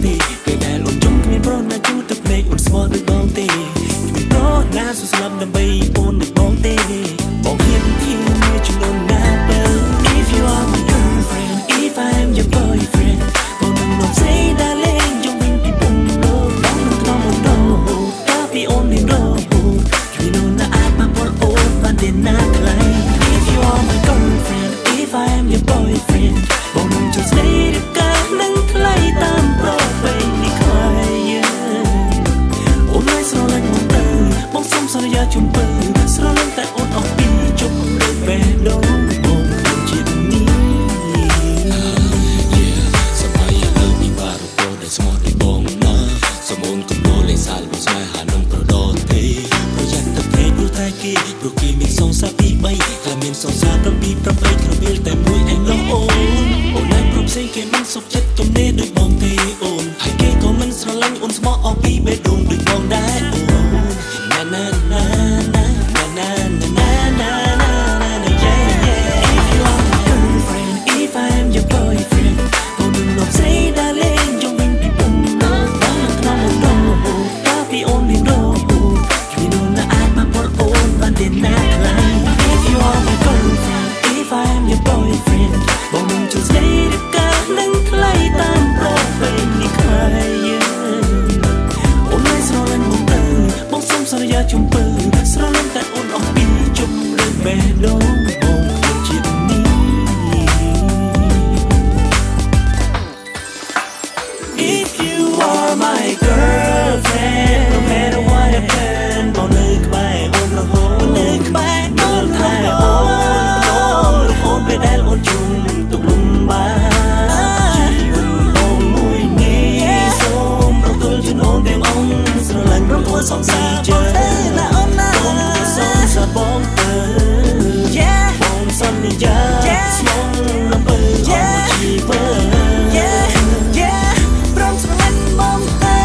ទេពេលដែលអូនចង់គ្មានប្រណាជួទឹកភ្នែកអូនស្មោះដូចបងទេគ្មានប្រណាសុស្លាប់ដើម្បីអូនដូចបងទេបងហ៊ានធានាចំនួនណាបើ If you are my girlfriend if I am your boyfriend បងនឹងនាំស្អីដែលលេងយំវិញពីពុំលោកបងនឹងថ្នមអូនដល់តាពីអូនមានរហូតគ្មានអូនណាអាចមកពលអូនបានទេណាថ្លៃ If you are my girlfriend if I am your boyfriend បងនឹងជួយស្ដីឬកានឹងថ្លៃតាមប្រពៃណីខ្មែរអូនមិនស្រឡាញ់មកទៅបងសុំសន្យាជុំពើស្រឡាញ់តែអូនអស់ពីជុំឬបេះដូងបងជាតិនេះ Yeah សប្បាយលើពីបារពោដែលស្មោះដូចបងណាសមូនកំដរលេសាលបងស្នេហានឹងប្រដរទេប្រយ័ត្នទឹកភ្នែកព្រោះតែគេព្រោះគេមានសង្សារពី3តែមានសង្សារ7 8ក្នុងពេលតែមួយឯងនោះអូនឡើងប្រពផ្សេងគេមិនសុខចិត្តទំនេរដូចបងទេអូនហើយគេក៏មិនស្រឡាញ់អូនស្មោះអស់ពីបេះដូងដូចបងដែរអូនណាណាណាណាណាណាណាណា Yeah yeah If you are my girlfriend if I am your boyfriend បងនឹងនាំស្អីដែលលេងយំវិញពីពុំលោកបងនឹងថ្នមអូនដល់តាពីអូនមានរហូតគ្មានអូនណាអាចមកពលអូនបានទេណាថ្លៃ If you are my girlfriend if I am your boyfriend បងនឹងជួយស្ដីឬកានឹងថ្លៃតាមប្រពៃណីខ្មែរអូនមិនស្រឡាញ់មកទៅបងសុំសន្យាជុំពើស្រឡាញ់តែអូនអស់ពីជុំឬបេះដូងបងជាតិនេះ If you are my girlfriend no matter what happen បងនៅក្បែរអូនរហូតនៅក្បែរអូនថែអូនអូនពេលដែលអូនជុំទុកលំបានជីវិតអូនមួយនេះសូមរំទល់ជូនអូនទាំងអង្គស្រឡាញ់រំគួរសងសាជើណាអូនណាសូមសាបងទៅបងសន្យាស្មងលំពើអស់មួយជីវិត ព្រមស្រឡាញ់បងទៅ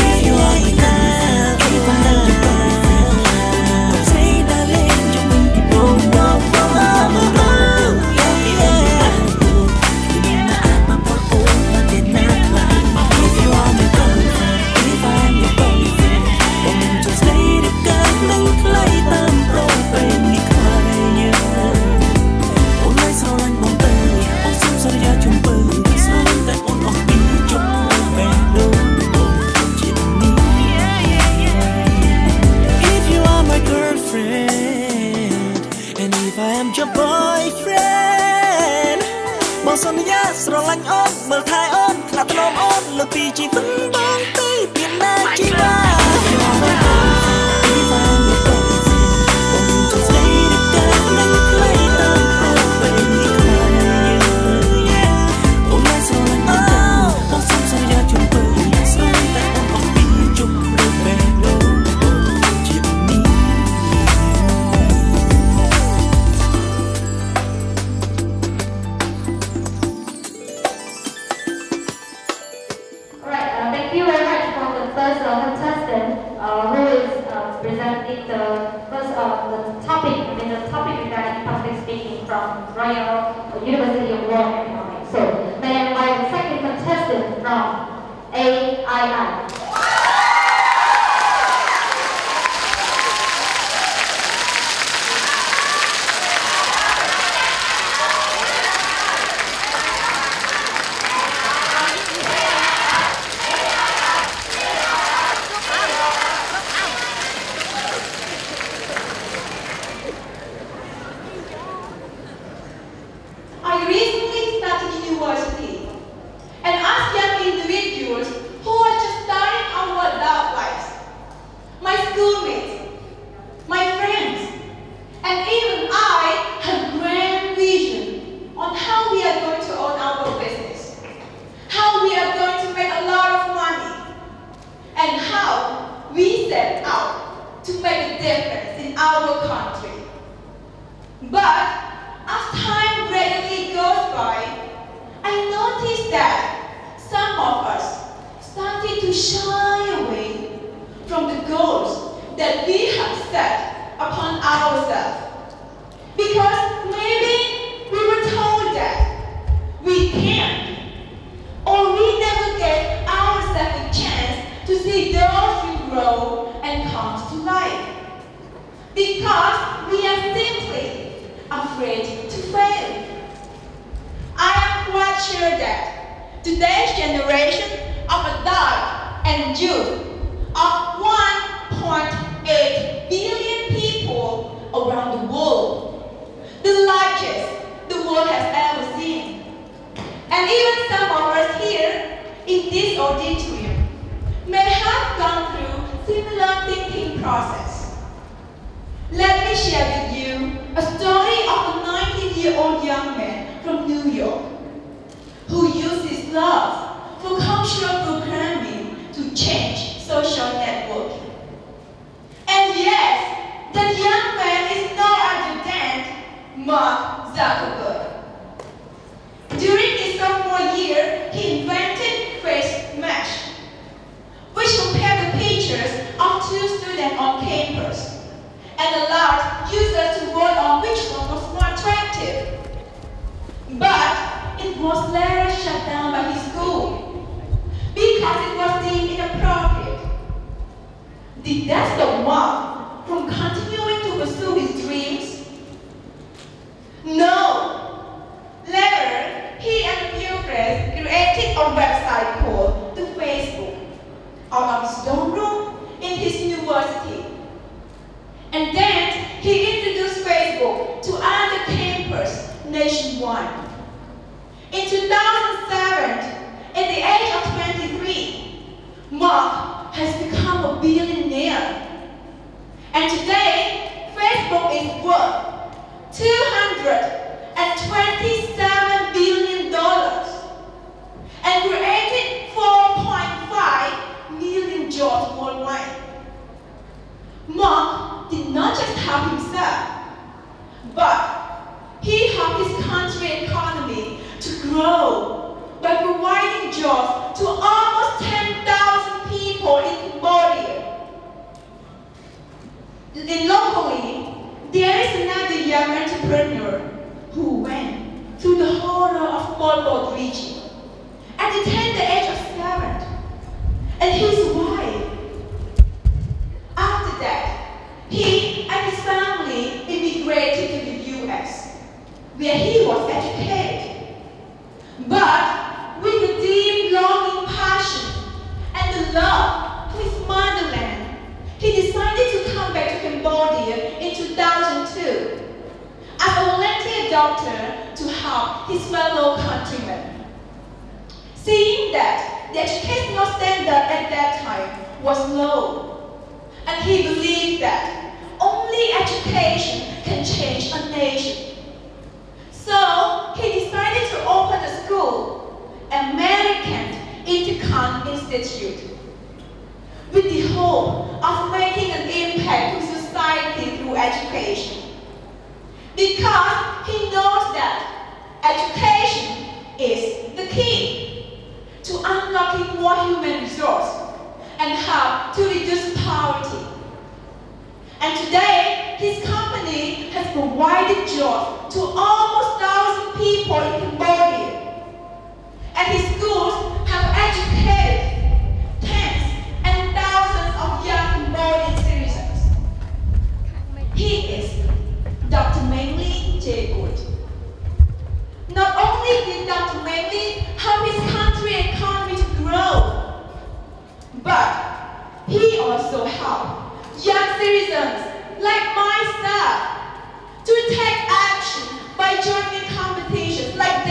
If you are my girl if I am your boyfriend say darling ជុំវិញពីបងបងបងបងមានណាអាចមកពលអូនបានទេណាថ្លៃ If you are my girlfriend if I am your boyfriend បងនឹងជួយស្ដីឬកានឹងថ្លៃតាមប្រពៃណីខ្មែរអូនមិនស្រឡាញ់បងទៅអូនសុំសន្យាជុំពើស្រឡាញ់តែអូនអស់ពីជុំបេះដូងបងជាតិនេះ If you are my girlfriend and if I am your boyfriend បងសន្យាស្រឡាញ់អូនមើលថែអូនថ្នាក់ថ្នមអូនលើពីជីវិតបងទៅពីណាជីវ៉ា If you are my girlfriend if I am your boyfriend បងជួយស្ដីឬកានឹងថ្លៃតាមប្រពៃណីខ្មែរអូនមិនស្រឡាញ់បងទៅបងសុំសន្យាជុំពើស្រឡាញ់តែអូនអស់ពីជុំឬបេះដូងបងជាតិនេះ Alright, thank you very much for the first contestant who is presenting the first the topic, the topic regarding public speaking from Royal University of Law and Economics. So, may I invite the second contestant from AII. I recently started university, and as young individuals who are just starting our adult lives, my schoolmates, my friends, and even I have grand vision on how we are going to own our business, how we are going to make a lot of money, and how we set out to make a difference in our country. But as time gradually goes by, I noticed that some of us started to shy away from the goals that we have set upon ourselves. Because maybe we were told that we can't life. Because we are simply afraid to fail. I am quite sure that today's generation of adults and youth of 1.8 billion people around the world, the largest the world has ever seen. And even some of us here in this auditorium may have gone through similar thinking process. Let me share with you a story of a 19-year-old young man from New York who used his love for cultural programming to change social networking. And yes, that young man is no other than Mark Zuckerberg. During his sophomore year, he invented Face Mesh, which compared the pictures of two students on campus and allowed users to vote on which one was more attractive. But it was later shut down by his school because it was deemed inappropriate. Did that stop Mark from continuing to pursue his dreams? No. Later, he and a few friends created a website called the Facebook out of his dorm room in his university. And then he introduced Facebook to other campus nationwide. In 2007, at the age of 23, Mark has become a billionaire. And today, Facebook is worth $227 billion and created 4.5 million jobs worldwide. Mark did not just help himself, but he helped his country's economy to grow by providing jobs to almost 10,000 people in Cambodia. And locally, there is another young entrepreneur who went through the horror of Pol Pot regime at the tender age of 7, and he survived. After that, he and his family immigrated to the US, where he was educated. But with the deep longing passion and the love for his motherland, he decided to come back to Cambodia in 2002 as a volunteer doctor to help his fellow countrymen. Seeing that the educational standard at that time was low, and he believed that only education can change a nation. So he decided to open a school, American Intercon Institute, with the hope of making an impact to society through education. Because he knows that education is the key to unlocking more human resources and help to reduce poverty. And today, his company has provided jobs to almost 1,000 people in Cambodia. And his schools have educated tens and thousands of young Cambodian citizens. He is Dr. Meng Lee Jae-gut. Not only did Dr. Meng Lee help his country economy to grow, but he also helped young citizens like myself to take action by joining competitions like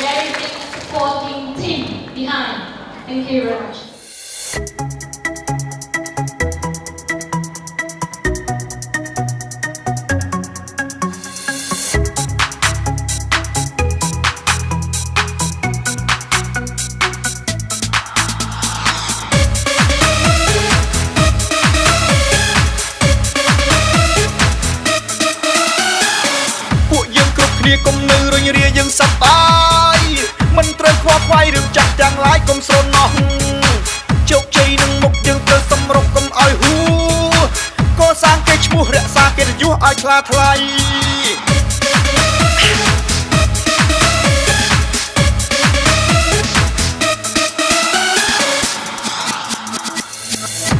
very big supporting team behind. Thank you very much. ai khlaថ្លៃ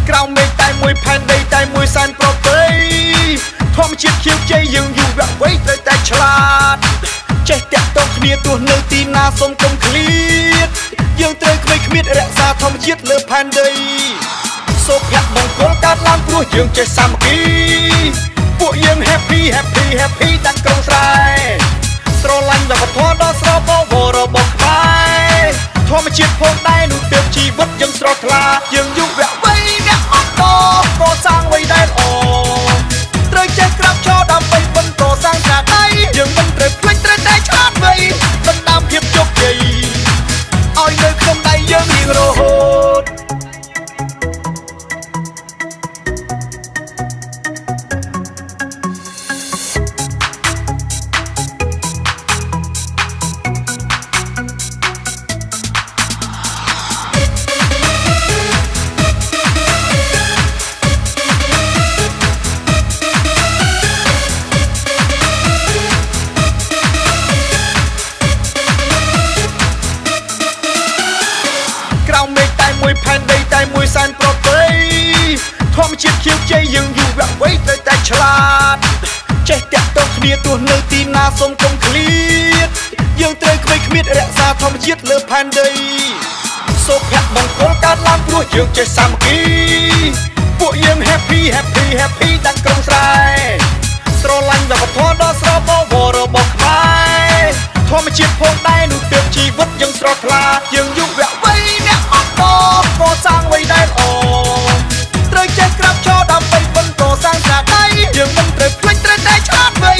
ក្រៅមេឃតែមួយផែនដីតែមួយសែនប្រពៃធម្មជាតិខៀវជ័យយើងយុវវ័យត្រូវតែឆ្លាតចេះតាក់ទងគ្នាទោះនៅទីណាសូមកុំឃ្លាតយើងត្រូវគ្មានគ្មានរក្សាធម្មជាតិលើផែនដីសុភមង្គលកើតឡើងព្រោះយើងចេះសាមគ្គីពួកយើង happy ទាំងក្រុងស្រែស្រឡាញ់វប្បធម៌ដ៏ស្រស់បវររបស់ខ្មែរធម្មជាតិផងដែរនោះទើបជីវិតយើងស្រស់ថ្លាយើងយុវវ័យអ្នកអត់តកសាងអ្វីដែលល្អត្រូវចេះក្រាបឈរដើម្បីបន្តសាងការដៃយើងមិនត្រូវភ្លេចត្រូវតែឆ្លាតវៃដណ្ដើមភាពជោគជ័យឲ្យនៅក្នុងដៃយើងរៀងរហូតធម្មជាតិខៀវជ័យយើងយុវវ័យត្រូវតែឆ្លាតចេះតាក់ទងគ្នាទោះនៅទីណាសូមកុំឃ្លាតយើងត្រូវគ្មានគ្មានរក្សាធម្មជាតិលើផែនដីសុភមង្គលកើតឡើងព្រោះយើងចេះសាមគ្គីពួកយើង happy ទាំងក្រុងស្រែស្រឡាញ់វប្បធម៌ដ៏ស្រស់បវររបស់ខ្មែរធម្មជាតិផងដែរនោះទើបជីវិតយើងស្រស់ថ្លាយើងយុវវ័យអ្នកអត់តកសាងអ្វីដែលល្អត្រូវចេះក្រាបឈរដើម្បីបន្តសាងការដៃយើងមិនត្រូវភ្លេចត្រូវតែឆ្លាតវៃ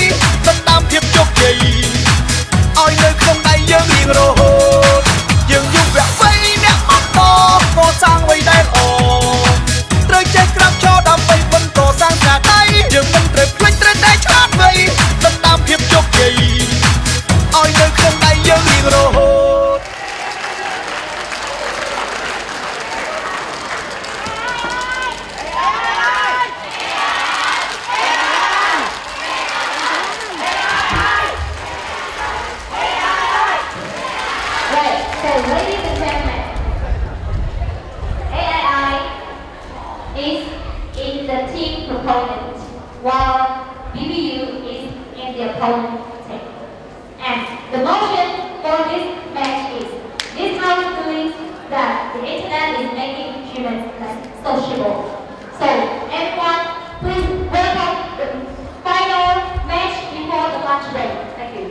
ដណ្ដើមភាពជោគជ័យឲ្យនៅក្នុងដៃយើងរៀងរហូតយើងយុវវ័យអ្នកអត់តកសាងអ្វីដែលល្អត្រូវចេះក្រាបឈរដើម្បីបន្តសាងការដៃយើងមិនត្រូវភ្លេចត្រូវតែឆ្លាតវៃដណ្ដើមភាពជោគជ័យឲ្យនៅក្នុងដៃយើងរៀងរហូតLadies and gentlemen, AII is in the team proponent, while BBU is in the opponent team. And the motion for this match is, this house believes that the internet is making humans less sociable. So, everyone, please welcome the final match before the lunch break. Thank you.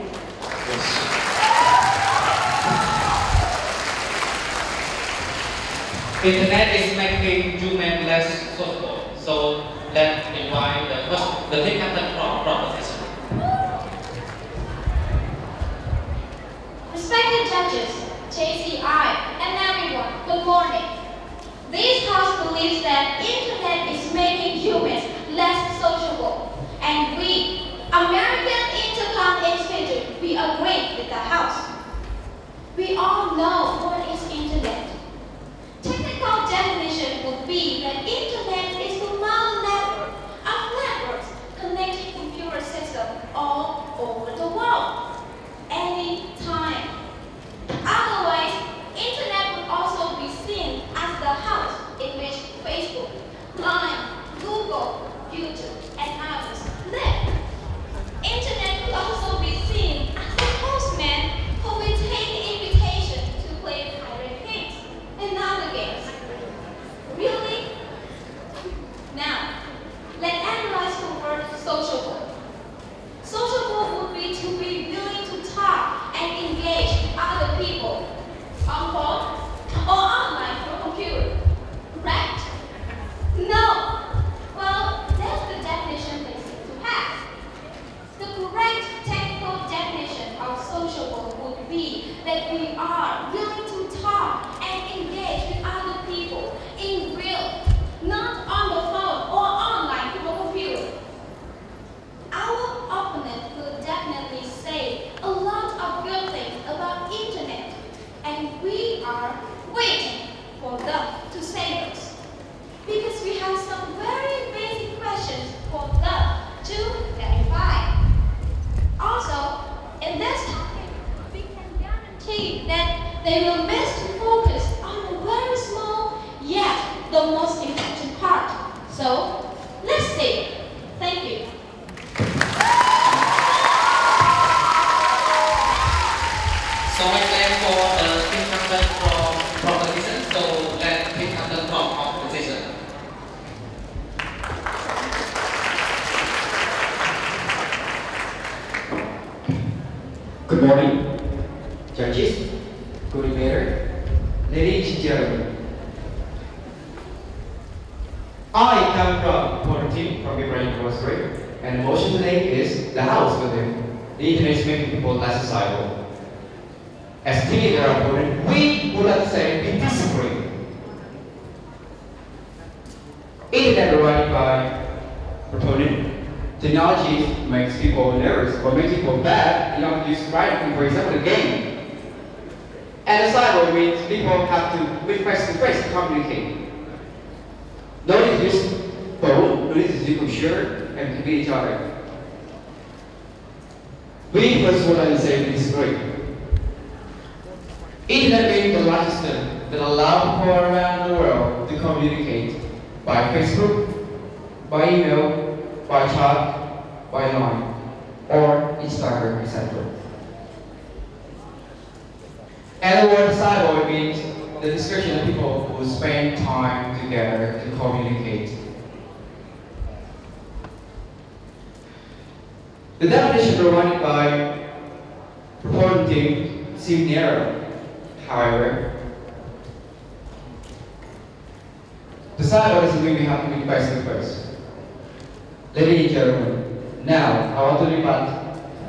Internet is making humans less sociable. So let's invite the big captain from proposition. Respected judges, JCI, and everyone, good morning. This house believes that internet is making humans less sociable, and we, American Intercom Institute, we agree with the house. We all know what is internet. Technical definition would be that internet is the network of networks connecting computer systems all over the world, anytime. Otherwise, internet would also be seen as the house in which Facebook, Line, Google, YouTube, and others live. Internet could also be seen as the postman who will take the invitation to play pirate games and other games. Really? we are willing to talk and engage with other people in real, not on the phone or online through a computer. Our opponent will definitely say a lot of good things about internet, and we are waiting for them to say us, because we have some very basic questions for them to verify. Also, in this topic, we can guarantee that they will miss to focus on a very small yet the most important part. So, let's see. Thank you. So I stand for the team captain from proposition. So let team captain from opposition. Good morning, judges, coordinator, ladies and gentlemen. I come from opponent team from Ibrahim Crossway, and the motion today is the house within. The internet is making people less sociable. As team leader opponent, we would like to say we disagree. Internet provided by proponent. Technology makes people nervous or makes people bad. You don't use right, for example, the game. And the cyber means people have to meet face to face to communicate. No need to use phone, no need to use computer, and to meet each other. We first would like to say we disagree. Internet being the largest system that allows people around the world to communicate by Facebook, by email, by chat, by line, or Instagram, etc. And the word cyber means the description of people who spend time together to communicate. The definition provided by proponent team seems narrow. However, the cyber doesn't mean we have to be face to face. Ladies and gentlemen, now I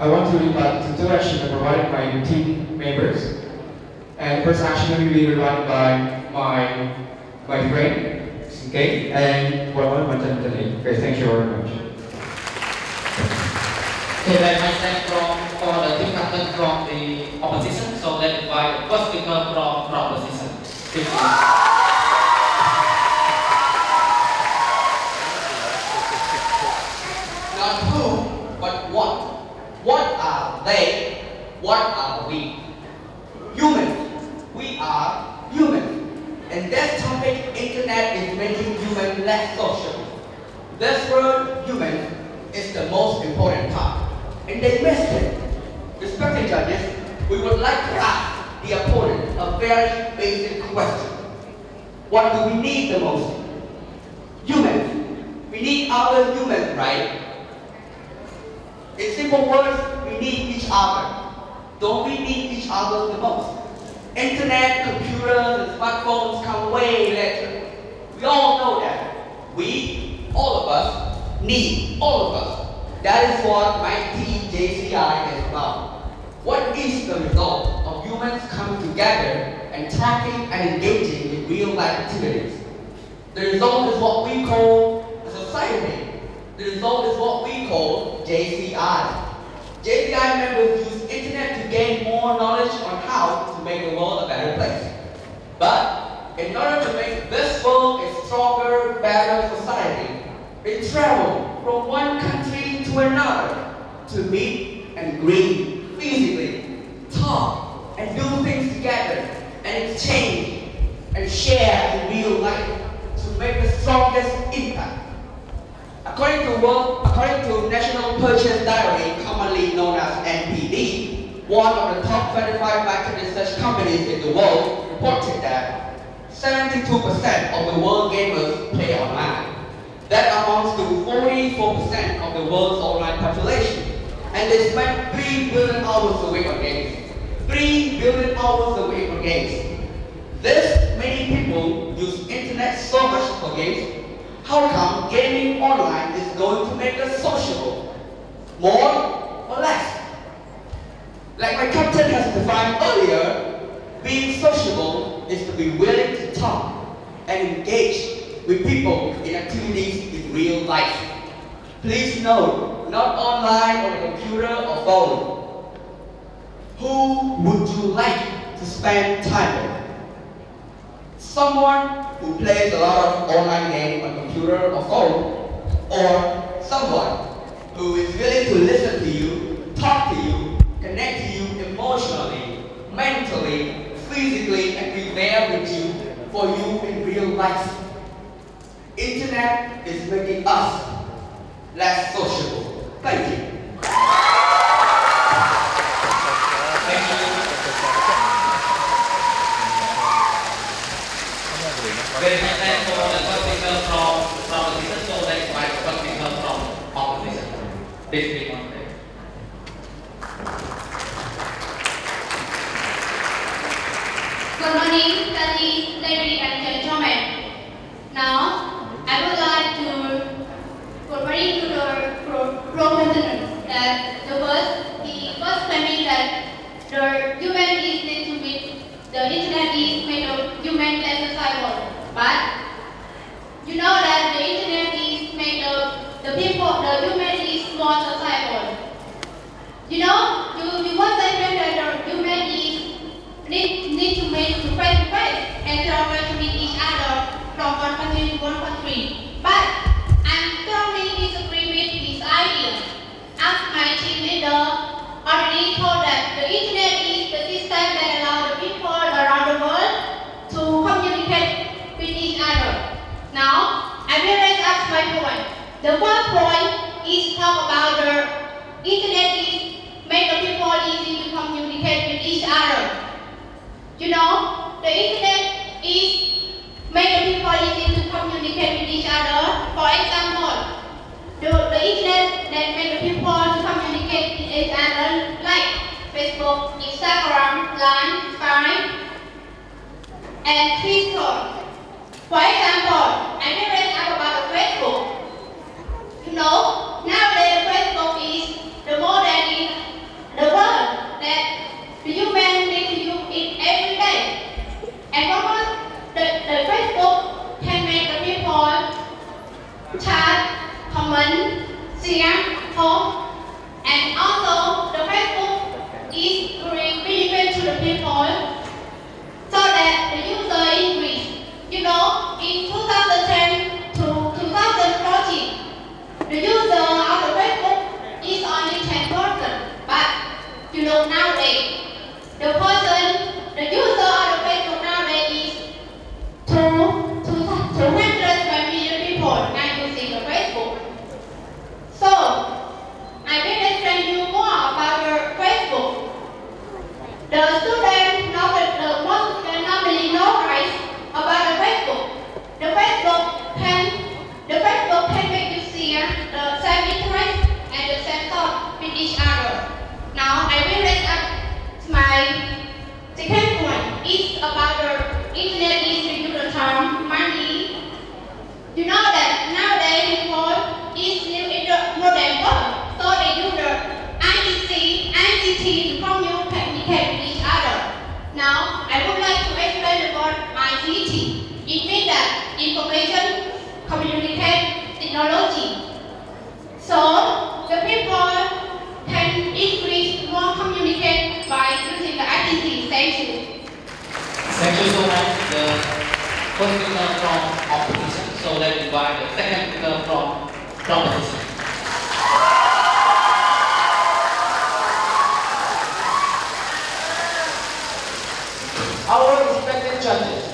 want to rebut the two actions provided by the team members. And the first action will be provided by my friend, okay, and one of my gentlemen. Okay, thank you very much. Okay, then I stand for the team captain from the opposition. So let's invite the first speaker from opposition. Thank you. Not who, but what. What are they? What are we? Humans. We are human. And this topic, internet, is making humans less social. This word, human, is the most important part. And they missed it. Respected judges, we would like to ask the opponent a very basic question. What do we need the most? Humans. We need other humans, right? In simple words, we need each other. Don't we need each other the most? Internet, computers, and smartphones come way later. We all know that. We, all of us, need all of us. That is what my team JCI is about. What is the result of humans coming together and talking and engaging in real life activities? The result is what we call a society. The result is what we call JCI. JCI members use internet to gain more knowledge on how to make the world a better place. But in order to make this world a stronger, better society, they travel from one country to another to meet and greet physically, talk and do things together, and exchange and share in real life to make the strongest impact. According to National Purchase Diary, commonly known as NPD, one of the top 25 market research companies in the world reported that 72% of the world gamers play online. That amounts to 44% of the world's online population. And they spend 3 billion hours a week on games. 3 billion hours a week on games. This many people use internet so much for games. How come gaming online is going to make us sociable? More or less? Like my captain has defined earlier, to be willing to talk and engage with people in activities in real life. Please note, not online on a computer or phone. Who would you like to spend time with? Someone who plays a lot of online games on computer or phone, or someone who is willing to listen to you, talk to you, connect to you emotionally, mentally, physically, and be there with you for you in real life. Internet is making us less sociable. Thank you. Thank you. Very much thanks for the first speaker from the business, so let's invite the first speaker from opposition. Please speak on there. Good morning, ladies and gentlemen. Now, I would like to provide to the proponents that he first claiming that the human is need to be, the internet is made of human less sociable. But you know that the internet is made of the people, the human is more sociable. You know, you want to say that the human is need to make to face to face and travel to meet each other from one country to one country. But I strongly disagree with this idea. As my team leader already told that the internet is the system that allows the people around the world to communicate with each other. Now, I will raise up my point. The first point is talk about the internet is make the people easy to communicate with each other. You know, the internet is make the people easy to communicate with each other. For example, the internet that make the people to communicate with each other like Facebook, Instagram, Line, Skype, and Twitter. For example, I will raise up about Facebook. You know, nowadays Facebook is the modern in the world that the human need to use it every day. And what the Facebook can make the people chat, comment, share, talk, and also the Facebook is bring benefit to the people so that the user increase. You know, in 2010 to 2014, the user of the Facebook is only 10%. But you know, nowadays, the user of the Facebook nowadays is 200 million people now using the Facebook. So, I will explain you more about the Facebook. The students normally know about the Facebook. The Facebook can make you share the same interest and the same thought with each other. Now I will raise up my second point. It's about the internet is to use the term money. You know that nowadays people is new in the modern world, so they use the ICT to communicate with each other. Now I would like to explain about ICT. It means that information, communication, technology. So the people can increase more communicate by using the ICT. Thank you. Thank you so much. The first speaker from opposition. So let's invite the second speaker from proposition. Our respected judges,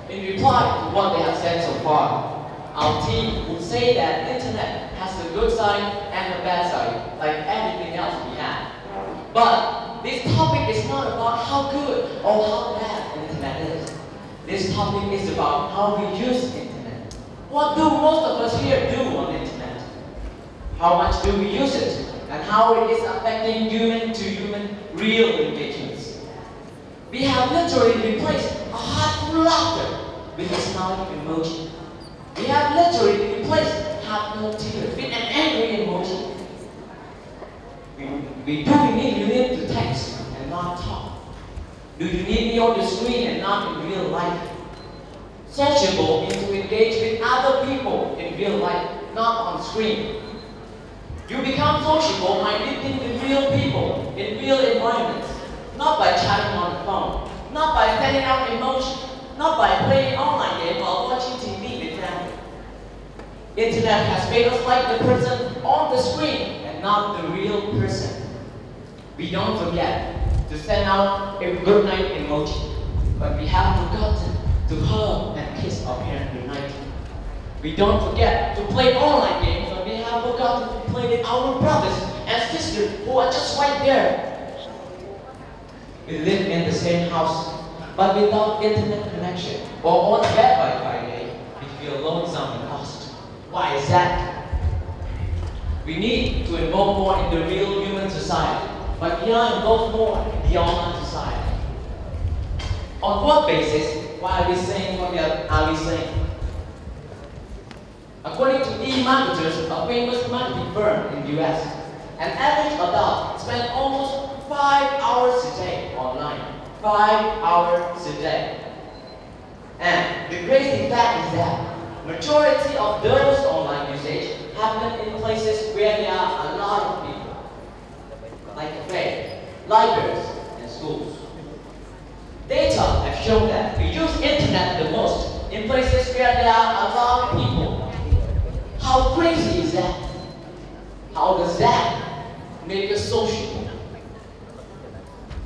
in reply to what they have said so far, our team would say that internet has the good side and the bad side, like everything else we have. But this topic is not about how good or how bad the internet is. This topic is about how we use internet. What do most of us here do on the internet? How much do we use it? And how it is affecting human-to-human real engagements. We have literally replaced a heartful laughter with a smiling emoji. We have literally replaced heartfelt tears with an angry emoji. We do immediately to text and not talk. Do you need me on the screen and not in real life? Sociable means to engage with other people in real life, not on screen. You become sociable by meeting with real people in real environments, not by chatting on the phone, not by sending out emotions, not by playing online games while watching TV with family. Internet has made us like the person on the screen and not the real person. We don't forget to send out a good night emoji, but we have forgotten to hug and kiss our parents goodnight. We don't forget to play online games, but we have forgotten to play with our brothers and sisters who are just right there. We live in the same house, but without internet connection or on bed by Friday, we feel lonesome and lost. Why is that? We need to involve more in the real human society, but we are involved more in the online society. On what basis? Why are we saying what are we saying? According to eMarketers, a famous marketing firm in the US, an average adult spends almost 5 hours a day online. 5 hours a day. And the crazy fact is that majority of those online usage happen in places where there are a lot of people, like cafes, libraries, and schools. Data have shown that we use internet the most in places where there are a lot of people. How crazy is that? How does that make us sociable?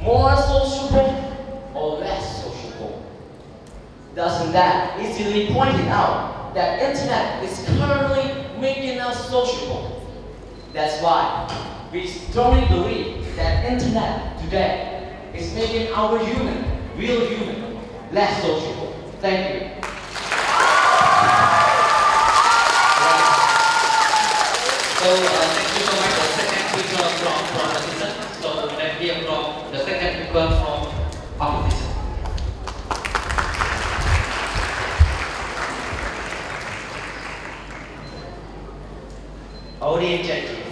More sociable or less sociable? Doesn't that easily point it out that internet is currently making us sociable? That's why we strongly believe that internet today is making our human, real human, less sociable. Thank you. So thank you so much. The second speaker from opposition. So let's hear from the second speaker from opposition. Audience judges,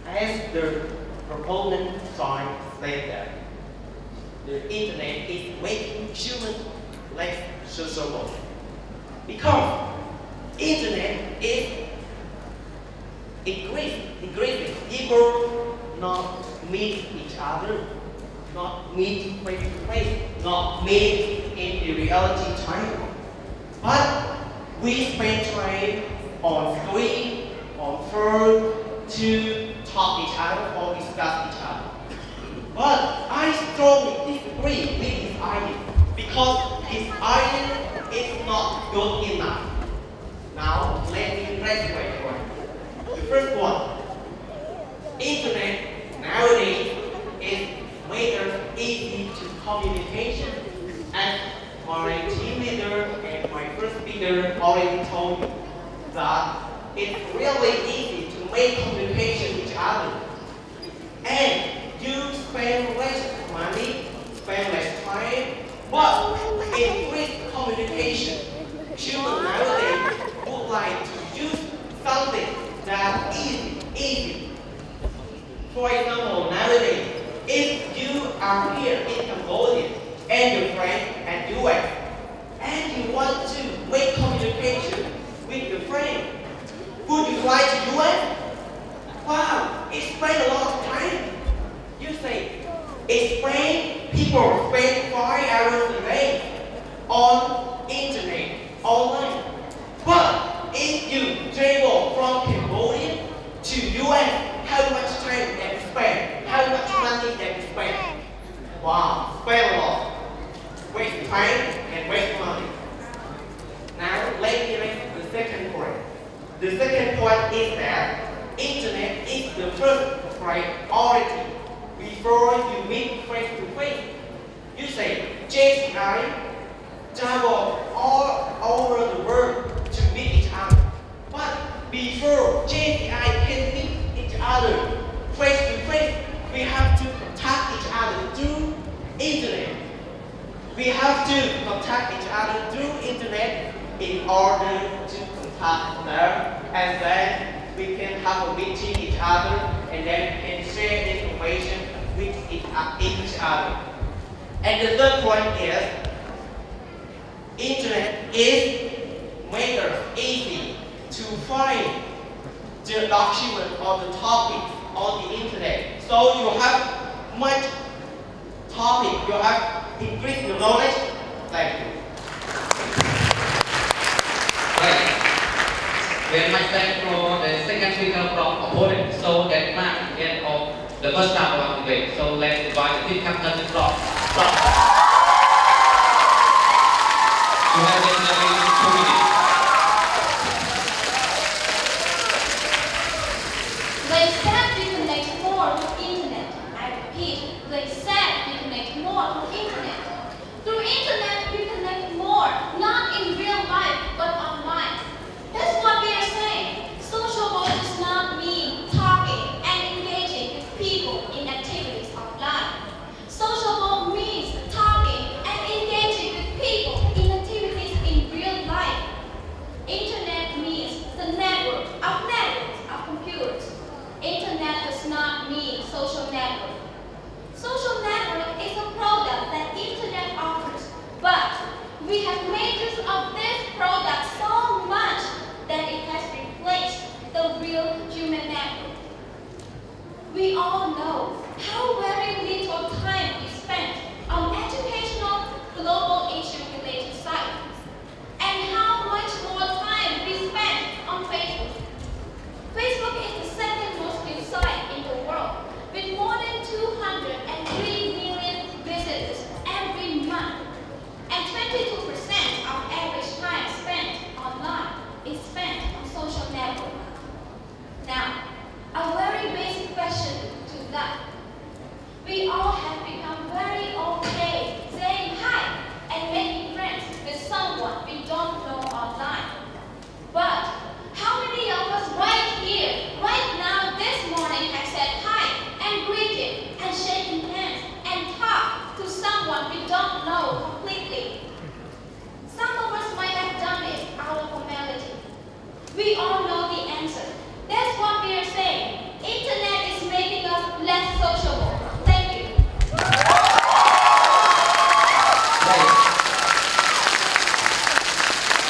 as the proponent side said that the internet is making humans less sociable because internet is increasing people not meet each other, not meet face to face, not meet in the reality time, but we spend time on screen, on phone to talk each other or discuss each other. But I strongly disagree with his idea because his idea is not good enough. Now let me graduate one. The first one, internet nowadays is made us easy to communication, and my team leader and my first speaker already told you that it's really easy to make communication with each other. And you spend less money, spend less time, but increase communication. Children nowadays would like to use something that's easy. For example, nowadays, if you are here in Cambodia and your friend at US, and you want to make communication with your friend, would you fly to US? Wow, it spends a lot of time. You say, people spend 5 hours a day on internet, online. But if you travel from Cambodia to US, how much time they spend? How much money they spend? Wow, spend a lot. Waste time and waste money. Now let me make the second point. The second point is that internet is the first priority before you meet face to face. You say JCI travel all over the world to meet each other. But before JCI can meet each other face to face, we have to contact each other through internet. We have to contact each other through internet in order to contact them, and then we can have a meeting each other, and then we can share information with each other. And the third point is, internet is made it easy to find the document or the topic on the internet. So you have much topic, you have increased your knowledge. Thank you. Right. Very much thank you for the second speaker from opponent. So that marks the end of the first round of debate. So let's invite the team captain from. You have been 2 minutes. They said we connect more through internet. I repeat, they said we connect more through internet. Through internet, we connect more, not in real life, but online. That's what we are saying. Sociable does not mean talking and engaging with people in activities offline. Sociable means talking and engaging with people in activities in real life. Internet means the network of computers. Internet does not mean social network. Social network is a product that internet offers, but we have made use of this product so much that it has replaced the real human network. We all know how very little time is spent on educational global issue-related sites, and how much more time we spend on Facebook. Facebook is the second most viewed site in the world, with more than 203 million visitors every month, and 22% of average time spent online is spent on social network. Now, a very basic question to that. We all have become very okay saying hi and making friends with someone we don't know online. But how many of us right here, right now, this morning have said hi and greeted and shaken hands and talked to someone we don't know completely? Some of us might have done it out of formality. We all know the answer. That's what we are saying. Internet is making us less sociable. Thank you.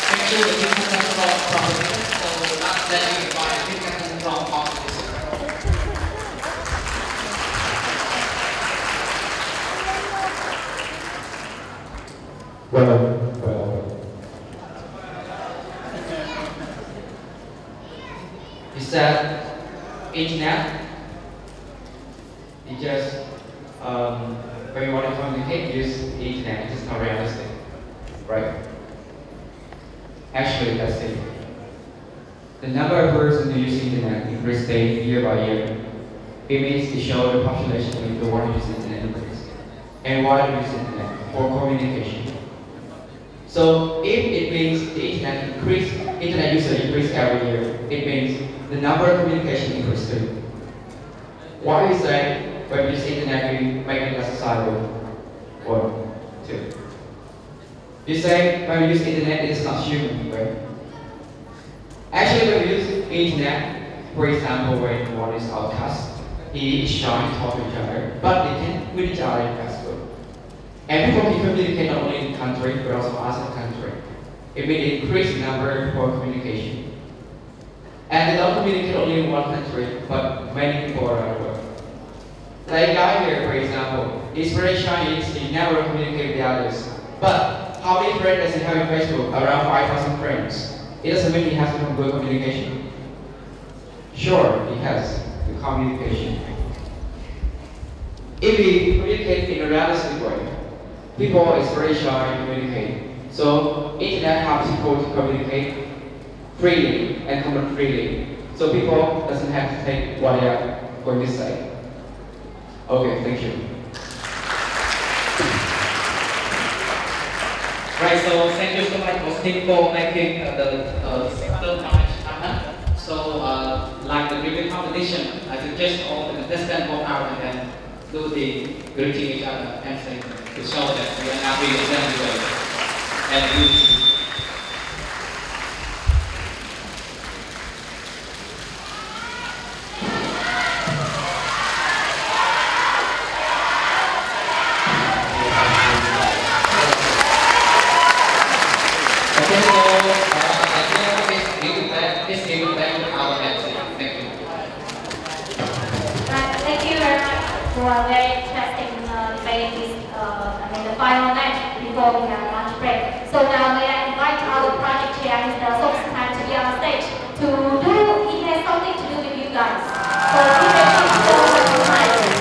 Thank you, the team captain from proposition. So last let me invite the team captain from opposition. Well. He said, internet is just when you want to communicate, use the internet. It's not realistic, right? Actually, that's it. The number of persons who use internet increases year by year. It means it shows the population of the world uses internet increase. And why do we use internet? For communication. So if it means the internet usage increase every year, it means the number of communication increase too. Why is that when we use internet we make it less sociable? 1, 2. You say when we use internet it is not human, right? Actually when we use internet, for example when one is outcast, he is shy to talk to each other, but they can meet each other in Facebook. And people can communicate not only in the country, but also outside the country. It will increase the number of communication. And they don't communicate only in one country, but many people around the world. Like a guy here, for example, he's very shy, he never communicates with the others. But how many friends does he have in Facebook? Around 5,000 friends. It doesn't mean he has to have good communication. Sure, he has the communication. If we communicate in a realistic way, people is very shy to communicate. So internet helps people to communicate freely and comment freely. So people doesn't have to take what they are going to say. Okay, thank you. Right, so thank you so much for Steve for making the sector management. So like the previous competition, I suggest all the contestants go out and then do the greeting each other and say to show that we are happy with them today. And you. before we have lunch break. So now may I invite our project chair, Mr. Song Tan, to be on stage to do, he has something to do with you guys. So he may take the mic.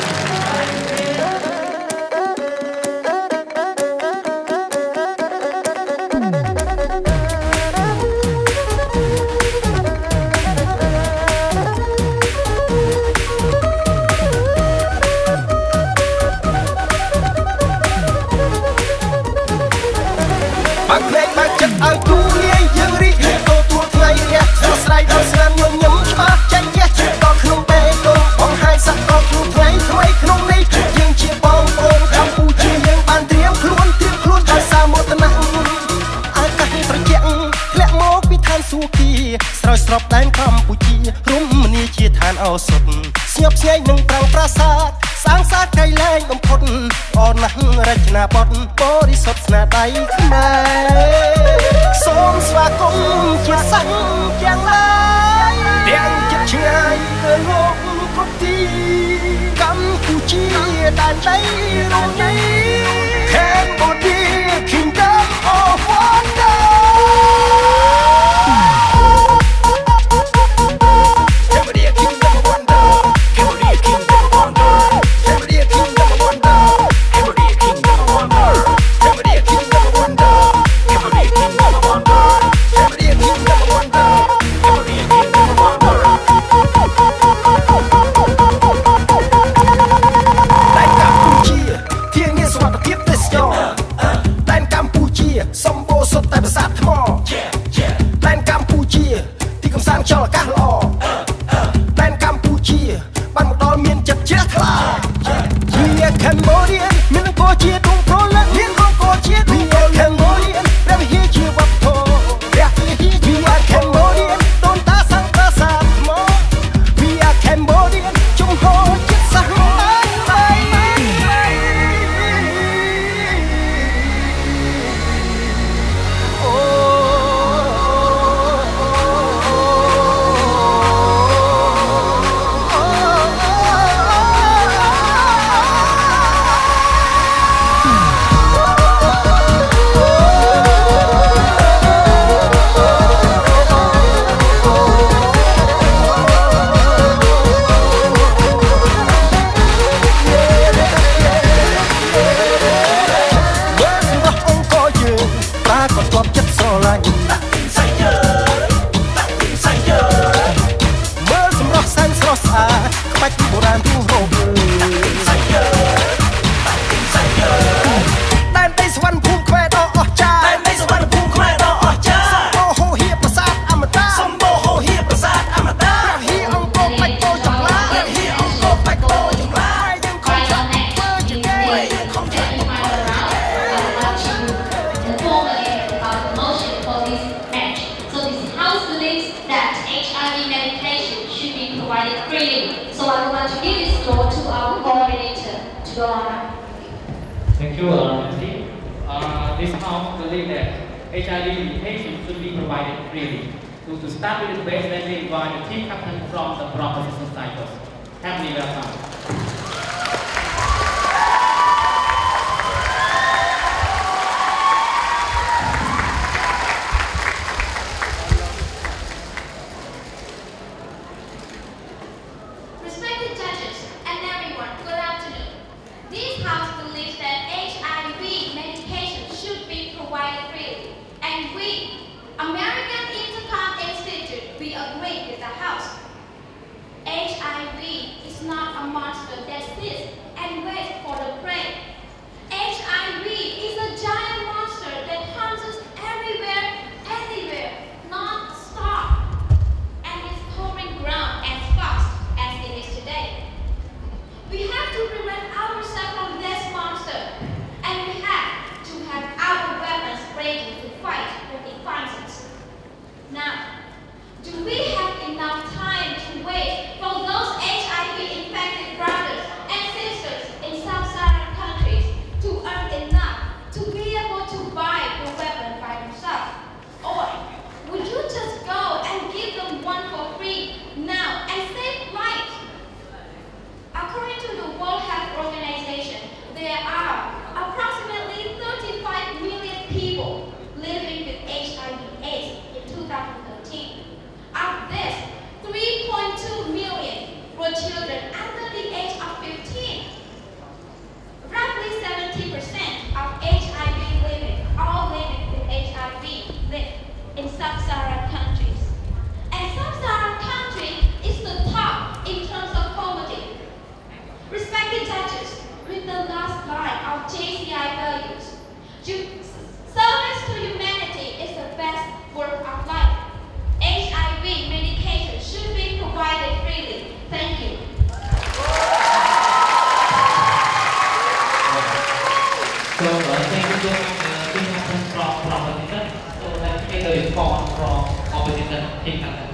Thank you, Nancy. This house believes that HIV medication should be provided freely. To start with the base, let me invite the team captain from the Brock Assistance Cycles. Happily welcome. For those HIV-infected brothers and sisters in sub-Saharan countries Service to humanity is the best work of life. HIV medication should be provided freely. Thank you. So thank you so much, Team Captain from opposition. So let's take the response from opposition Team Captain.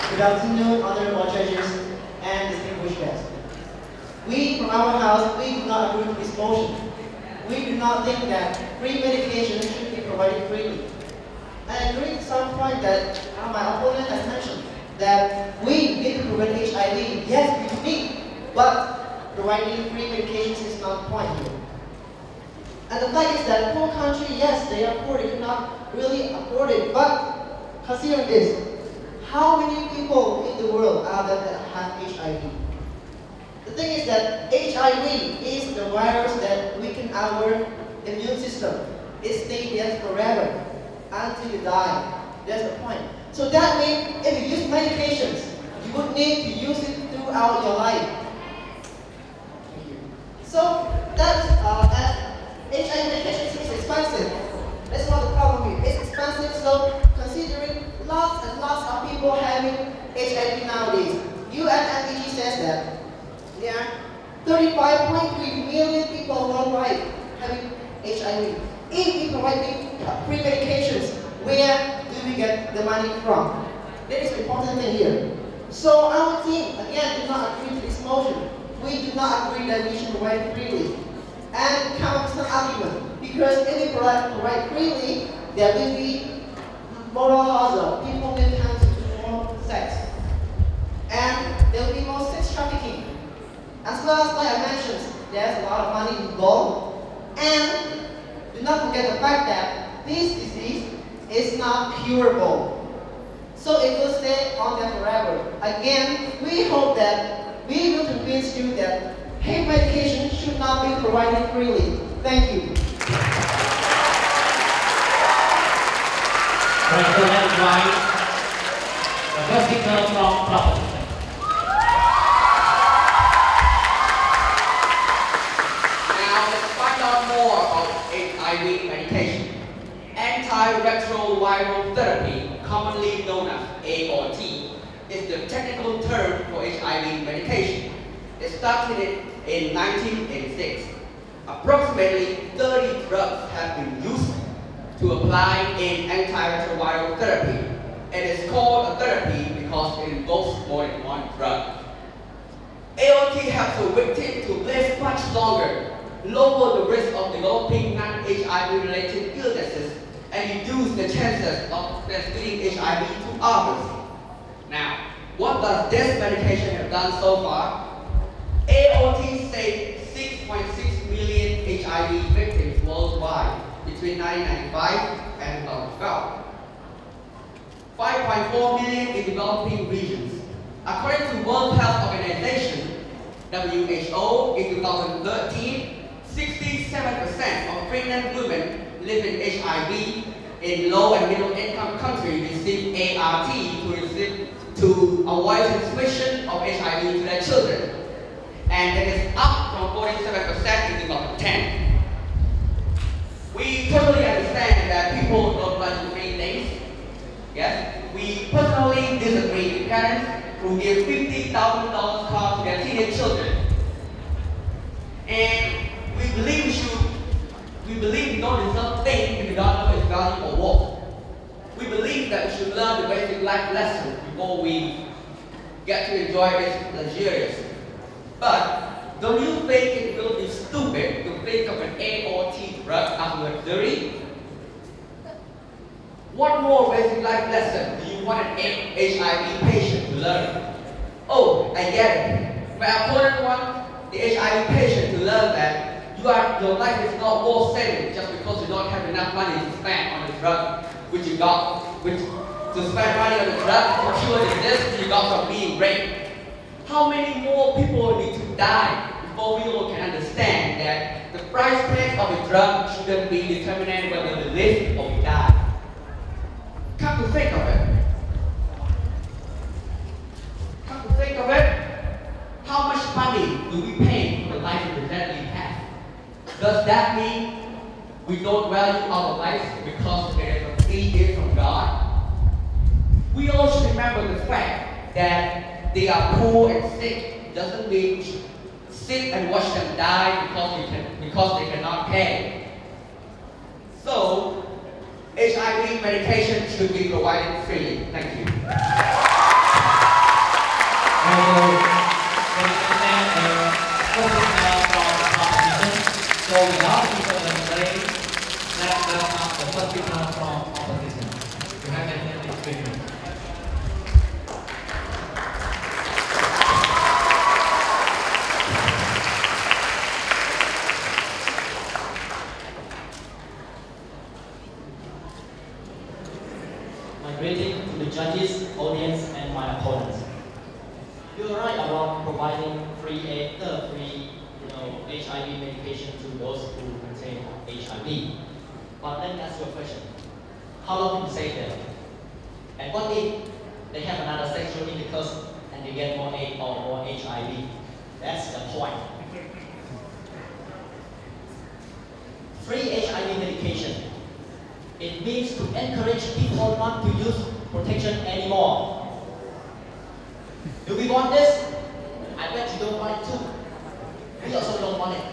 Good afternoon, honorable judges and distinguished guests. We from our house, we do not agree with this motion. We do not think that free medication should be provided freely. I agree to some point that my opponent has mentioned that we need to prevent HIV. Yes, we need, but providing free medications is not the point here. And the fact is that poor country, yes, they are poor, they cannot really afford it, but consider this. How many people in the world are there that have HIV? The thing is that HIV is the virus that weakens our immune system. It stays there forever until you die. That's the point. So that means if you use medications, you would need to use it throughout your life. So that's HIV medication is expensive. That's not the problem here. It's expensive, so considering lots and lots of people having HIV nowadays. UNFPG says that there are 35.3 million people worldwide having HIV. If we provide free medications, where do we get the money from? That is the important thing here. So our team, again, do not agree to this motion. We do not agree that we should provide freely. And come to some argument, because if we provide freely, there will be moral hazard. People will come to more sex. And there will be more sex trafficking. As well as, like I mentioned, there's a lot of money involved. And do not forget the fact that this disease is not curable. So it will stay on there forever. Again, we hope that we will convince you that HIV medication should not be provided freely. Thank you. Right, so let's invite the first speaker from proposition. Now let's find out more about HIV medication. Antiretroviral therapy, commonly known as ART, is the technical term for HIV medication. It started in 1986. Approximately 30 drugs have been used to apply in antiretroviral therapy. It is called a therapy because it involves more than one drug. ART helps the victim to live much longer, lower the risk of developing non-HIV related illnesses, and reduce the chances of transmitting HIV to others. Now, what does this medication have done so far? ART saved 6.6 million HIV victims worldwide between 1995 and 2012. 5.4 million in developing regions. According to World Health Organization, WHO, in 2013, 67% of pregnant women living HIV in low and middle income countries receive ART to avoid transmission of HIV to their children. And it is up from 47% in 2010. We totally understand that people don't like to free things. Yes, we personally disagree with parents who give $50,000 car to their teenage children. And we believe we don't deserve things if we don't know its value or worth. We believe that we should learn the basic life lessons before we get to enjoy this luxurious. But don't you think it will be stupid to think of an ART drug as a luxury? What more basic life lesson do you want an HIV patient to learn? Oh, I get it. My opponent wants the HIV patient to learn that your life is not worth saving just because you don't have enough money to spend on the drug which you got, to spend money on the drug to cure the disease you got from being raped. How many more people need to die before we all can understand that the price tag of a drug shouldn't be determined whether we live or we die? Come to think of it. money do we pay for the life that we have? Does that mean we don't value our lives because there is a free gift from God? We all should remember the fact that they are poor and sick. Doesn't mean we should sit and watch them die because they cannot pay. So, HIV medication should be provided freely. Thank you. So without people saying that there are the first people from opposition. You have any experience? My greeting to the judges, audience, and my opponents. You're right about providing free HIV medication to those who contain HIV. But let me ask you a question. How long can you save them? And what if they have another sexual intercourse and they get more AIDS or more HIV? That's the point. Free HIV medication. It means to encourage people not to use protection anymore. Do we want this? I bet you don't want it too. We also don't want it.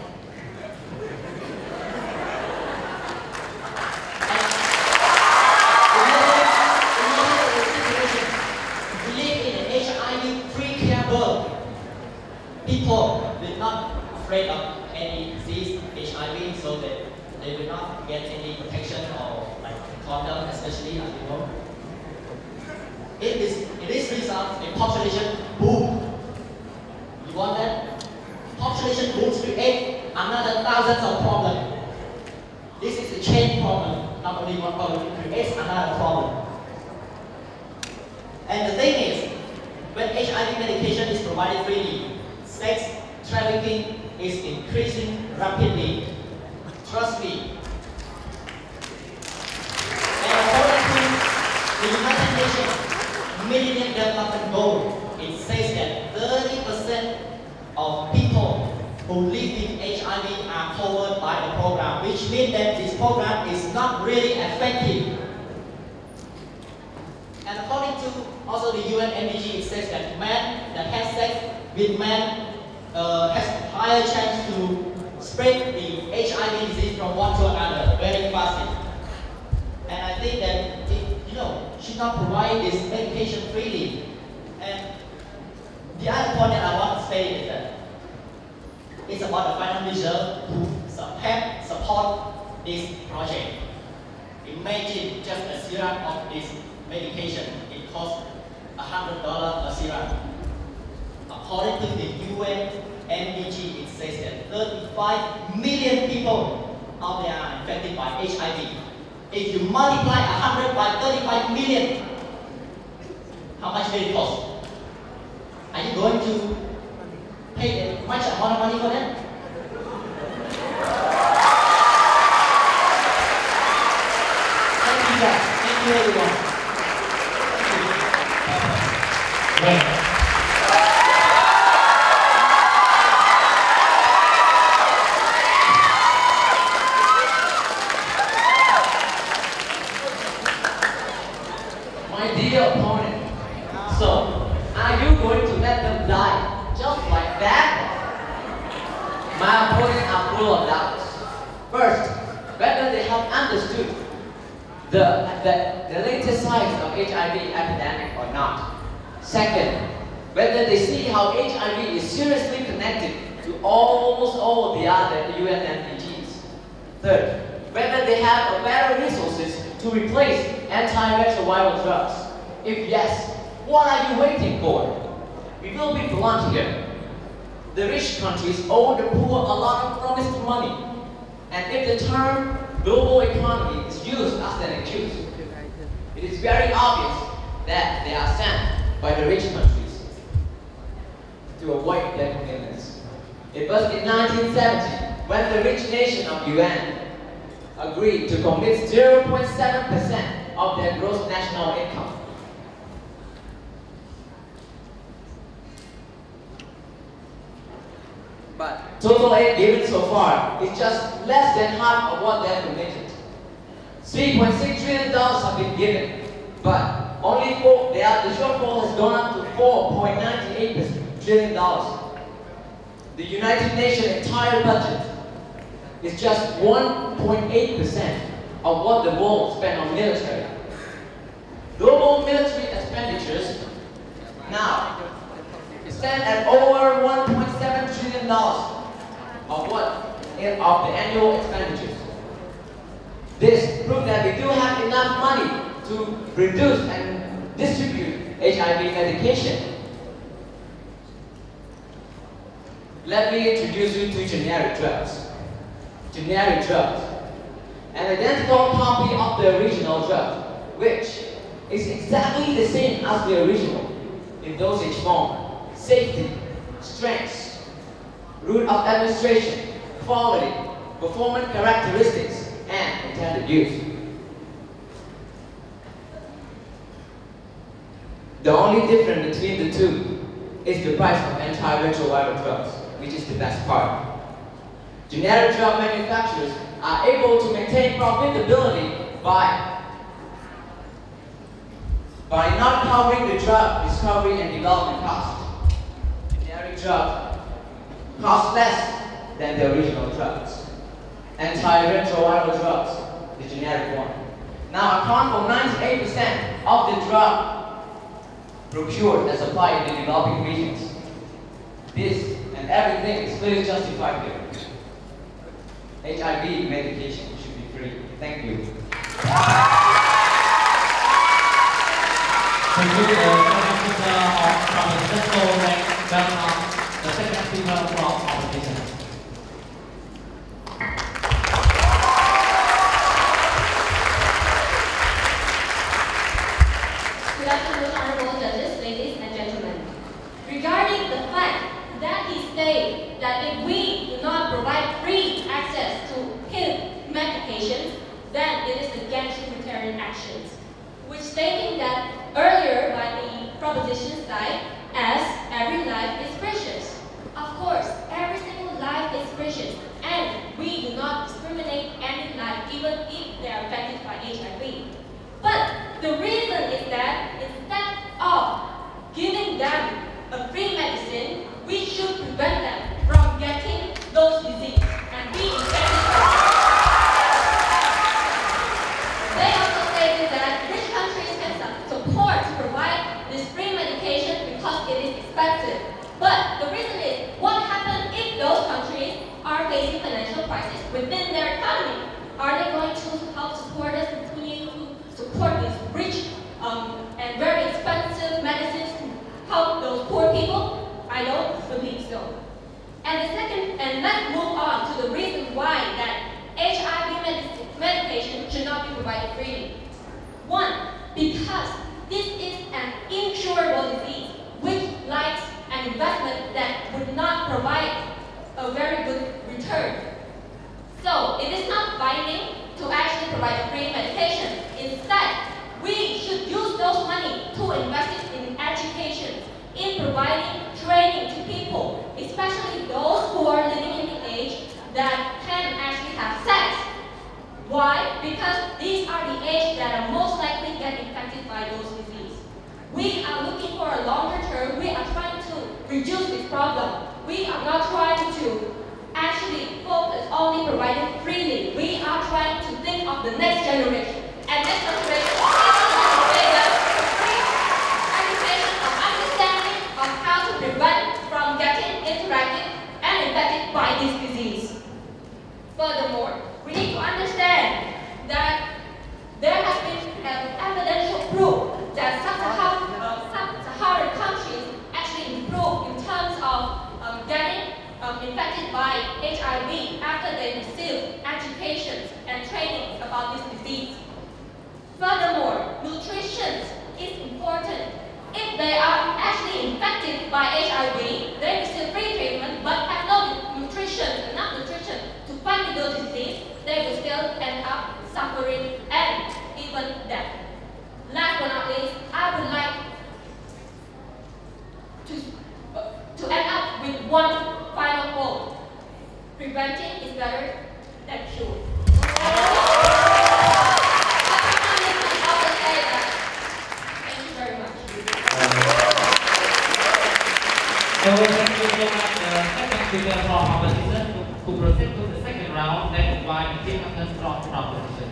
We live in an HIV-free care world. People will not afraid of any disease, HIV, so that they will not get any protection or like condom, especially as you know. It is result a population boom. You want that? Population booms create another thousands of problems. This is a chain problem, not only one problem, it creates another problem. And the thing is, when HIV medication is provided freely, sex trafficking is increasing rapidly. Trust me. And according to the United Nations Millennium Development Goal, it says that 30% of people who live with HIV are covered by the program, which means that this program is not really effective. And according to also the UN MDG, it says that men that have sex with men has higher chance to spread the HIV disease from one to another very fast. And I think that should not provide this medication freely. And the other point that I want to say is that it's about the final measure to help support this project. Imagine just a syrup of this medication, it costs $100 a syrup. According to the UN MDG, it says that 35 million people out there are infected by HIV. If you multiply 100 by 35 million, how much will it cost? Are you going to pay much amount of money for them? Thank you guys. Thank you everyone. My dear opponent, so are you going to let them die just like that? My opponents are full of doubts. First, whether they have understood the latest signs of HIV epidemic or not. Second, whether they see how HIV is seriously connected to almost all the other UN MDGs. Third, whether they have better resources to replace antiretroviral drugs. If yes, what are you waiting for? We will be blunt here. The rich countries owe the poor a lot of promised money. And if the term global economy is used as an excuse, it is very obvious that they are sent by the rich countries to avoid their commitments. It was in 1970 when the rich nation of UN agreed to commit 0.7% of their gross national income. But total aid given so far is just less than half of what they have committed. $3.6 trillion have been given, but the shortfall has gone up to $4.98 trillion. The United Nations entire budget is just 1.8% of what the world spent on military. Global military expenditures now stand at over $1.7 trillion of the annual expenditures. This proves that we do have enough money to produce and distribute HIV medication. Let me introduce you to generic drugs. Generic drugs. An identical copy of the original drug, which is exactly the same as the original in dosage form, safety, strengths, route of administration, quality, performance characteristics, and intended use. The only difference between the two is the price of antiretroviral drugs, which is the best part. Generic drug manufacturers are able to maintain profitability by not covering the drug discovery and development cost. Generic drugs cost less than the original drugs. Antiretroviral drugs, the generic one, now account for 98% of the drug procured and supplied in the developing regions. This and everything is clearly justified here. HIV medication should be free. Thank you. Thank you, the speaker from the Central Bank, welcome the second speaker from our business. Good afternoon, honorable judges, ladies and gentlemen. Regarding the fact that he stated that if we do not provide free access to HIV medications, then it is against humanitarian actions, which stating that earlier by the proposition side, as every life is precious. Of course, every single life is precious, and we do not discriminate any life even if they are affected by HIV. But the reason is that instead of giving them a free medicine, we should prevent them from getting those diseases and being infected by them. They also stated that rich countries can support to provide this free medication because it is expensive. But the reason is, what happens if those countries are facing financial crisis within their economy? Are they going to help support us and continue to support these rich and very expensive medicines to help those poor people? I don't believe so. And let's move on to the reason why that HIV medication should not be provided freely. One, because this is an incurable disease which likes an investment that would not provide a very good return. So it is not binding to actually provide free medication. Instead, we should use those money to invest it in education, in providing training to people, especially those who are living in the age that can actually have sex. Why? Because these are the age that are most likely get infected by those diseases. We are looking for a longer term. We are trying to reduce this problem. We are not trying to actually focus only providing freely. We are trying to think of the next generation. And next generation is free education of understanding of how to prevent from getting interacted and infected by this disease. Furthermore, we need to understand that there has been evidential proof that sub-Saharan countries actually improve in terms of getting infected by HIV after they receive education and training about this disease. Furthermore, nutrition is important. If they are actually infected by HIV, they receive free treatment but have no nutrition, enough nutrition to fight the disease, they will still end up suffering and even death. Last but not least, I would like to end up with one final quote. preventing is better than cure. Thank you very much. So thank you so much, second speaker from opposition to proceed to the second round. Let's invite the team captain from opposition.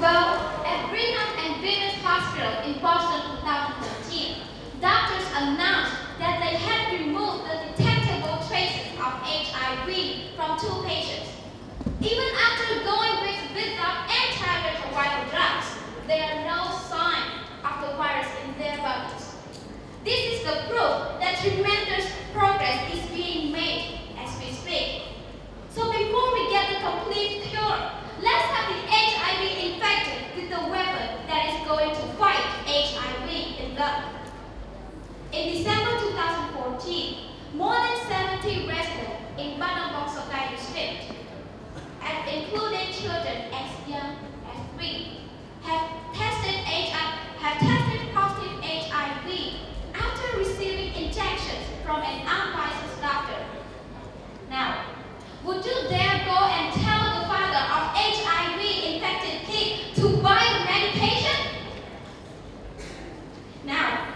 Well, at Brigham and Women's Hospital in Boston 2013, doctors announced that they had removed the detectable traces of HIV from 2 patients. Even after going without antiretroviral drugs, there are no signs of the virus in their bodies. This is the proof that tremendous progress is being made as we speak. So before we get the complete cure, let's have the HIV infected with the weapon that is going to fight HIV in love. In December 2014, more than 70 residents in Banabong-Sokai district, and including children as young as 3, have tested positive HIV after receiving injections from an unlicensed doctor. Now, would you dare go and tell the father of HIV-infected kid to buy the medication? Now,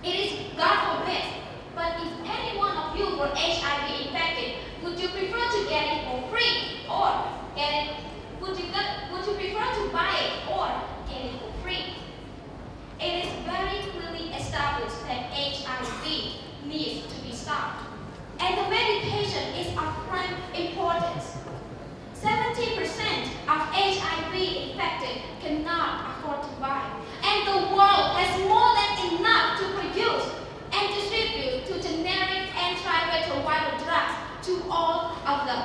it is God forbid, but if any one of you were HIV infected, would you prefer to get it for free or would you prefer to buy it or get it for free? It is very clearly established that HIV needs to be stopped, and the medication is of prime importance. 70% of HIV infected cannot afford to buy, and the world has more than enough to produce and distribute to generic antiretroviral drugs to all of them.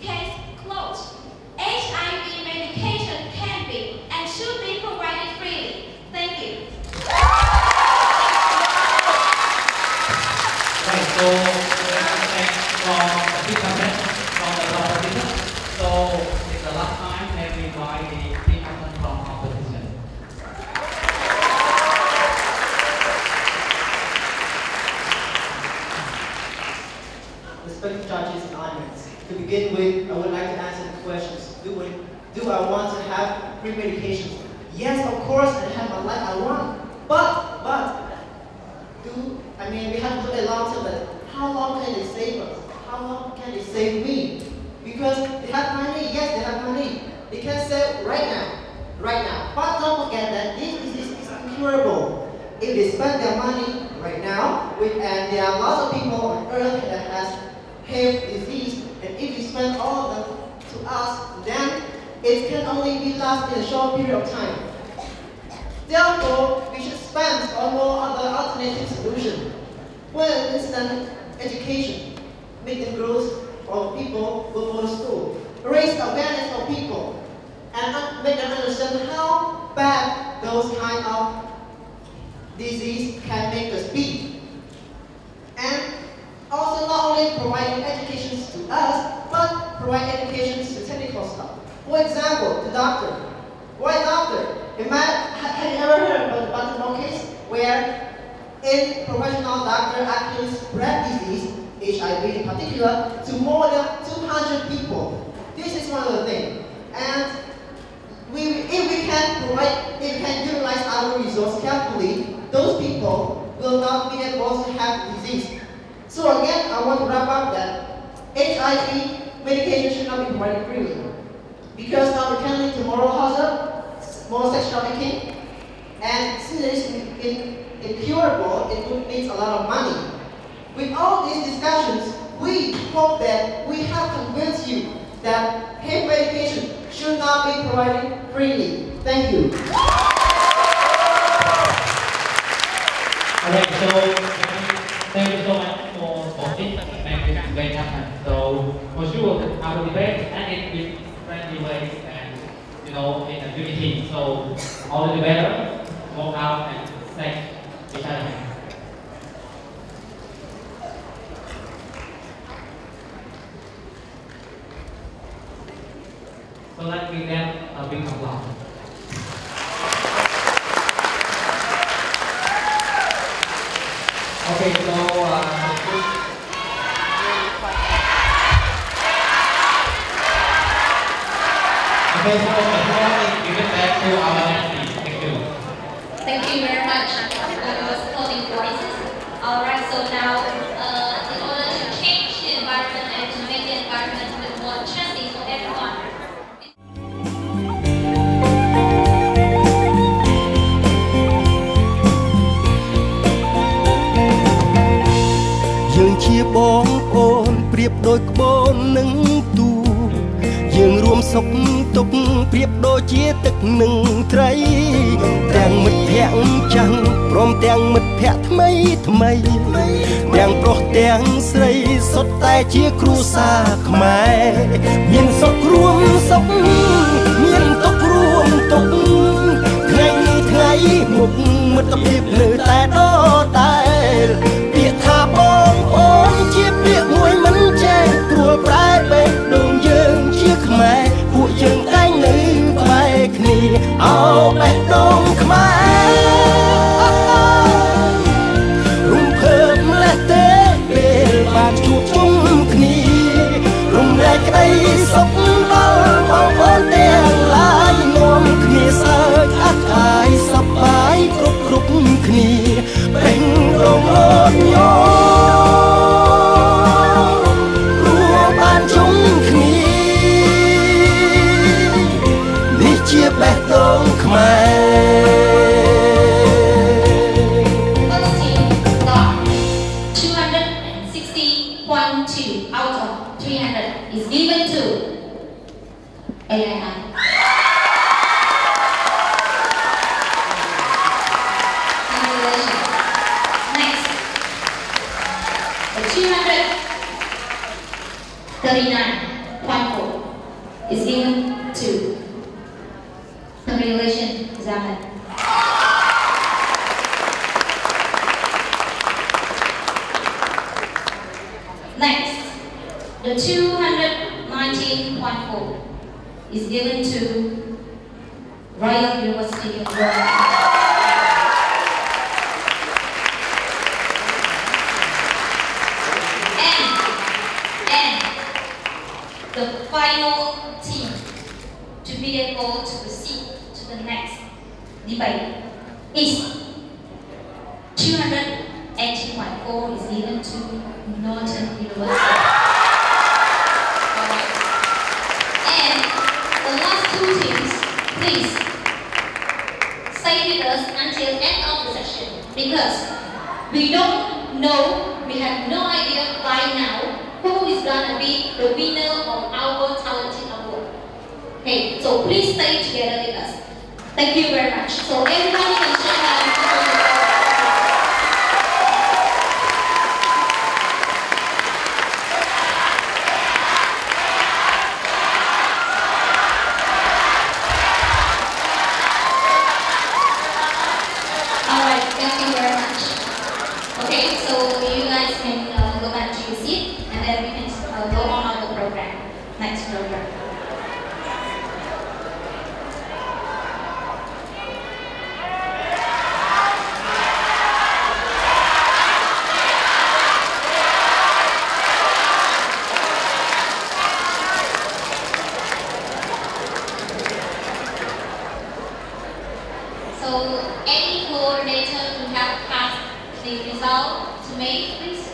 Case closed. HIV medication can be and should be provided freely. Thank you. Right, so thanks from the team captain from the opposition. So it's the last time that we invite the team captain from opposition. Respected judges and audience, to begin with, I would like to answer the questions. Do I want to have free medications? Yes, of course, and have my life I want. But, we have to look at long term, but how long can they save us? How long can they save me? Because they have money, yes, they have money. They can save right now. But don't forget that this disease is incurable. If they spend their money right now, and there are lots of people on earth that has HIV disease, and if you spend all of them to us, then it can only be last in a short period of time. Therefore, we should spend on more other alternative solutions. For instance, education, make them grow for people who go to school, raise awareness for people, and make them understand how bad those kind of disease can make us be. And also not only providing education to us, but provide education to technical stuff. For example, the doctor. Why doctor? Have you ever heard about the Baltimore case where a professional doctor actually spread disease, HIV in particular, to more than 200 people? This is one of the things. And if we can utilize our resources carefully, those people will not be able to have disease. So again, I want to wrap up that HIV medication should not be provided freely, because now it can lead to moral hazard, more sex trafficking, and since it is incurable, it would need a lot of money. With all these discussions, we hope that we have convinced you that HIV medication should not be provided freely. Thank you. Alright, so thank you so much for this debate happen. So for sure our debate ended with friendly ways and in a unity. So all the debaters walk out and thank each other. So let's give them a big applause. Okay, so okay, so before we give it back to our MC. Thank you. Thank you very much. That was supporting voices. Alright, so now in order to change the environment and to make the environment a bit more interesting for everyone. យើងជាបងប្អូនប្រៀបដូចក្បូននឹងទូយើងរួមសុខទុក្ខប្រៀបដូចជាទឹកនឹងត្រីទាំងមិត្តភក្តិចាំងព្រមទាំងមិត្តភក្តិថ្មីថ្មីទាំងប្រុសទាំងស្រីសុទ្ធតែជាគ្រួសារខ្មែរមានសុខរួមសុខមានទុក្ខរួមទុក្ខថ្ងៃនេះថ្ងៃមុខមិត្តភាពនៅតែដដែលពាក្យថាបងប្អូនជាពាក្យមួយមិនចេះព្រួលប្រែបេះដូងយើងជាខ្មែរពួកយើងតែងនៅក្បែរគ្នាអោបេះដូងខ្មែររំភើបម្លេះទេពេលបានជួបជុំគ្នារំលែកក្តីសុខដល់បងប្អូនទាំងឡាយនាំគ្នាសើចអត់កាយសប្បាយគ្រប់គ្នាបេះដូងអូនញោរួមបានជុំគ្នានេះជាបេះដូងខ្មែរ 260.2 out of 300 is given to AI. Next, the 239.4 is given to Congratulations, Zaman. Next, the 219.4 is given to Royal University of Rome. And the final team to be able to proceed to the next debate is 280.4 is given to Northern University. And the last two teams, please stay with us until end of the session because we don't know, we have no idea right now who is gonna be the winner of our talented award. Okay, so please stay together with us. Thank you very much. So everybody can share that. Alright, thank you very much. Okay, so you guys can go back to your seat and then we can go on our program, next program. So any coordinator who have passed the result to me, please.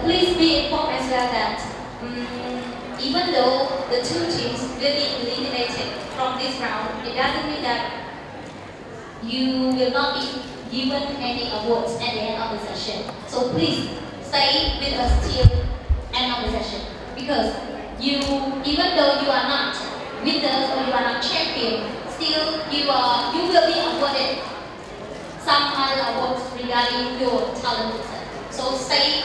Please be informed as well that even though the two teams will be eliminated from this round, it doesn't mean that you will not be given any awards at the end of the session. So please stay with us till end of the session because even though you are not winners or you are not champion, still you will be awarded some other awards regarding your talent. So stay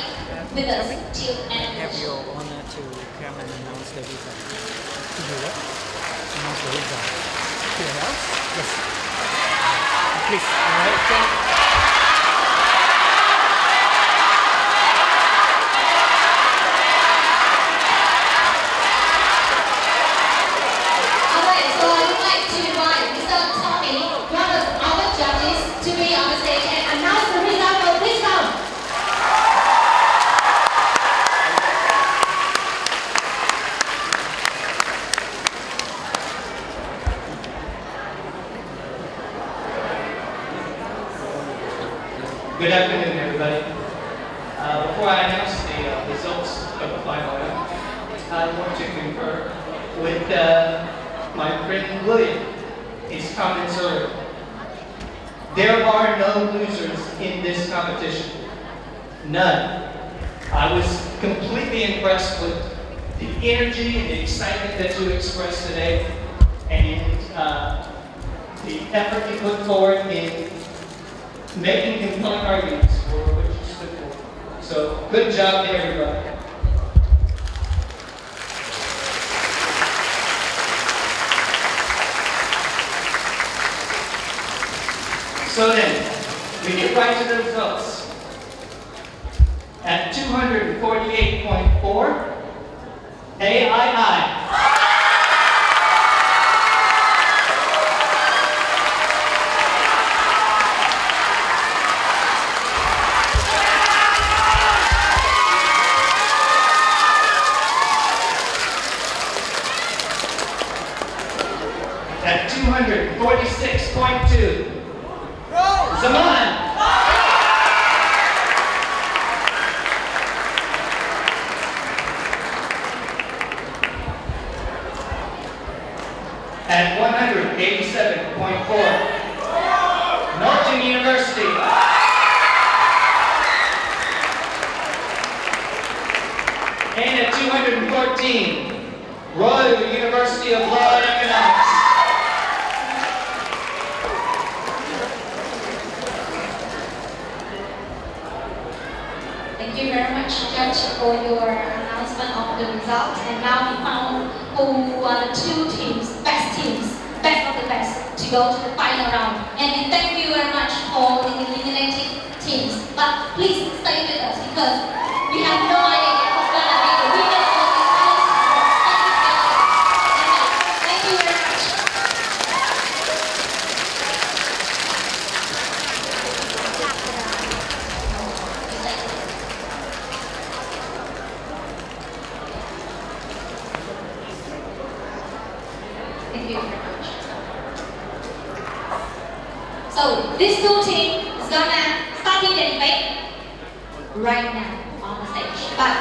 with us till end. Have your honor to come and announce the result. To do what? Announce the result. To announce? Yes. Please. Alright. Alright, so I would like to invite Mr. Tommy, one of our judges, to be on the stage and announce the result of this round. Good afternoon, everybody. Before I announce the results of the final round, I want to confer with my friend William. His comments earlier. There are no losers in this competition. None. I was completely impressed with the energy and the excitement that you expressed today, and the effort you put forward in making compelling arguments for what you stood for. So, good job to everybody. So then, we get right to the results. At 248.4, AII. At 246.2, Zaman. At 187.4, Norton University. And at 214, Royal University of Law and Economics. Thank you very much, Judge, for your announcement of the results. And now we found who are the two teams, best of the best, to go to the final round. And thank you very much for the eliminated teams. But please stay with us because we have no idea who's going to be the winner of this round. Thank you very much. Thank you very much. So this two teams is gonna start the debate right now on the stage. But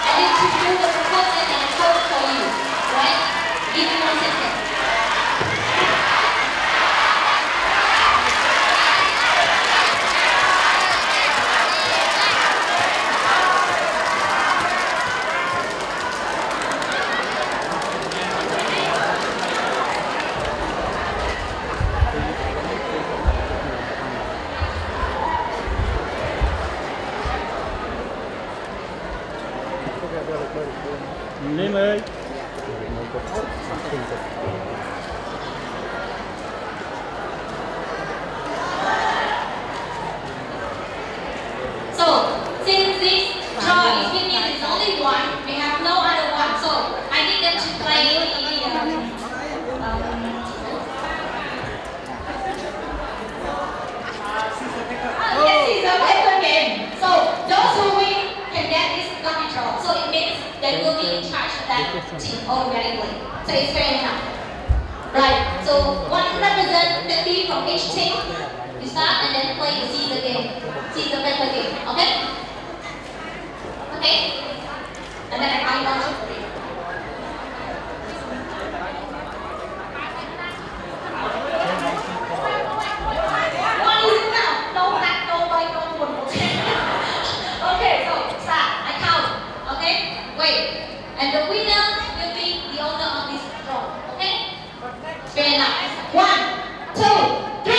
I need to do the proposal and vote for you, right? Give me 1 second. Lên ơi. So since this draw is winning is only one, we have no other one. So I need them to play the yes, it's a paper game. So those who win can get this lucky draw. So it means they will be in charge of that team automatically. So it's fair enough. Right. So one representative from each team, you start and then play the Caesar game. Caesar paper game. Okay? Okay? And then I launch it. What is it now? No back, no right, no one. Okay, so start. I count. Okay? Wait. And the winner will be the owner of this draw. Okay? Fair enough. 1, 2, 3.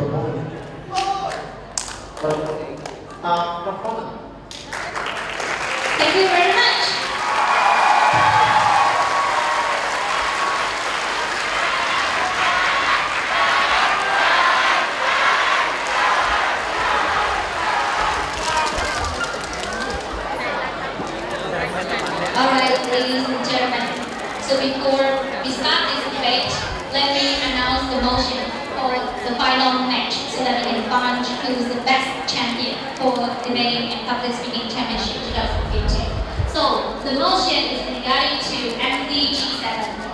promoting. Thank you very much. Alright, ladies and gentlemen. So before we start this debate, let me announce the motion for the final match so that we can find who is the best champion for Debating and Public Speaking Championship 2015. So the motion is regarding to MDG7.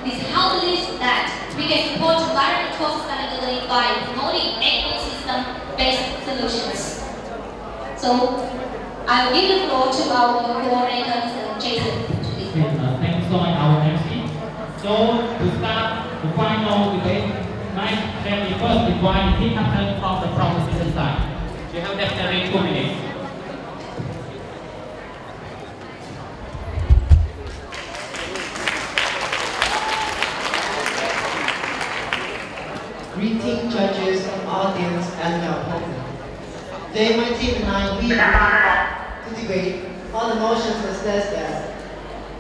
This how believes that we can support environmental sustainability by promoting ecosystem-based solutions. So I'll give the floor to our coordinator, Mr. Jason. Thanks so much, our MC. So to start the final debate, let me first invite the team captain from the proposition side. You have definitely 2 minutes. Greeting judges, audience, and our opponent. Today, my team and I, we to debate on the motions that says that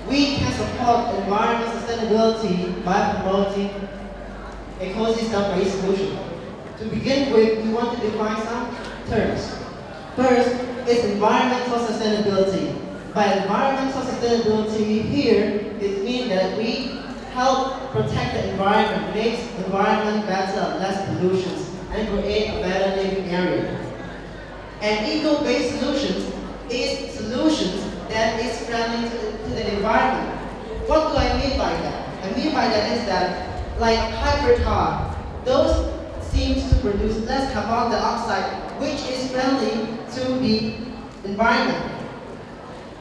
we can support environmental sustainability by promoting ecosystem-based solutions. To begin with, we want to define some terms. First is environmental sustainability. By environmental sustainability here, it means that we help protect the environment, makes the environment better, less pollution, and create a better living area. And eco-based solutions is solutions that is friendly to the environment. What do I mean by that? I mean by that is that, like hybrid car, those seems to produce less carbon dioxide, which is friendly to the environment.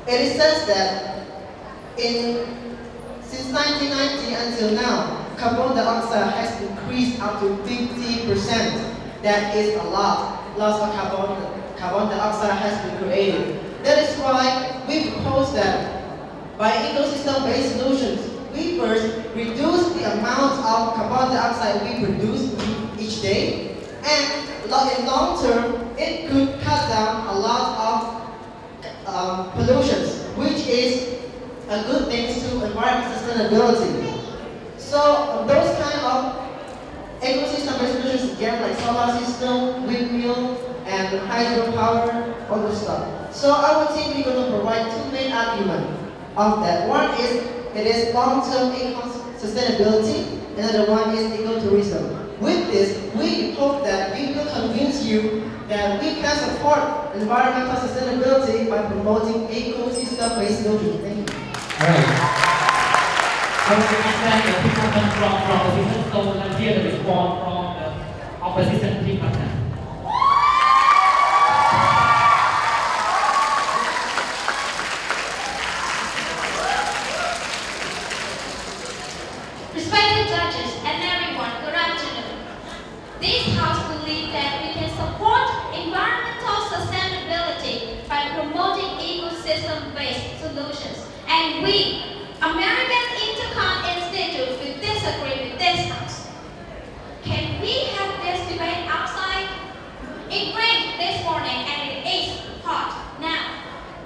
It is said that since 1990 until now, carbon dioxide has increased up to 50%. That is a lot. Lots of carbon dioxide has been created. That is why we propose that by ecosystem-based solutions, we first reduce the amount of carbon dioxide we produce each day, and in long term, it could cut down a lot of pollutions, which is a good thing to environmental sustainability. So those kind of ecosystem-based solutions again, like solar system, windmill, and hydropower, all those stuff. So our team is going to provide 2 main arguments of that. One is it is long-term sustainability, and another one is ecotourism. With this, we hope that we will convince you that we can support environmental sustainability by promoting ecosystem-based solutions. Thank you. All right. So we understand the team captain from opposition, so let's hear the response from the opposition team captain. Respected judges and everyone, good afternoon. This House believes that we can support environmental sustainability by promoting ecosystem-based solutions. And we, American Intercon Institute, will disagree with this House. Can we have this debate outside? It rained this morning and it is hot now.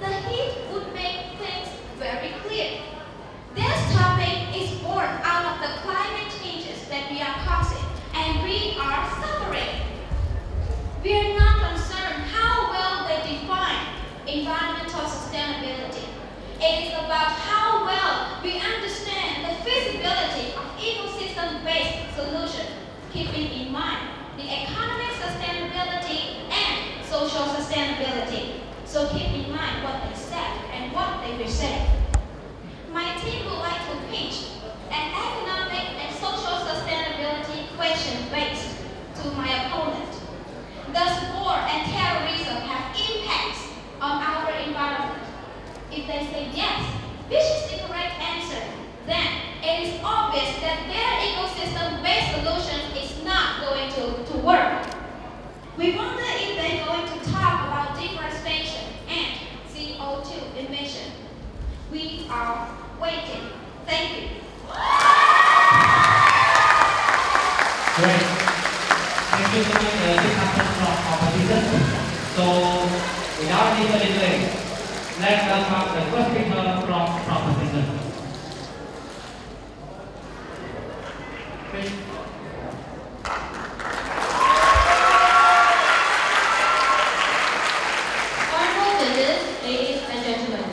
The heat would make things very clear. This topic is born out of the climate changes that we are causing, and we are suffering. We are not concerned how well they define environmental sustainability. It is about how well we understand the feasibility of ecosystem-based solutions, keeping in mind the economic sustainability and social sustainability. So keep in mind what they said and what they will say. My team would like to pitch an economic and social sustainability question based to my opponent. Does war and terrorism have impacts on our environment? If they say yes, which is the correct answer, then it is obvious that their ecosystem-based solution is not going to work. We wonder if they're going to talk about deforestation and CO2 emission. We are waiting. Thank you. Great. Thank you so much, without any further delay, let's welcome the first speaker from Proposition. Honorable visitors, ladies and gentlemen,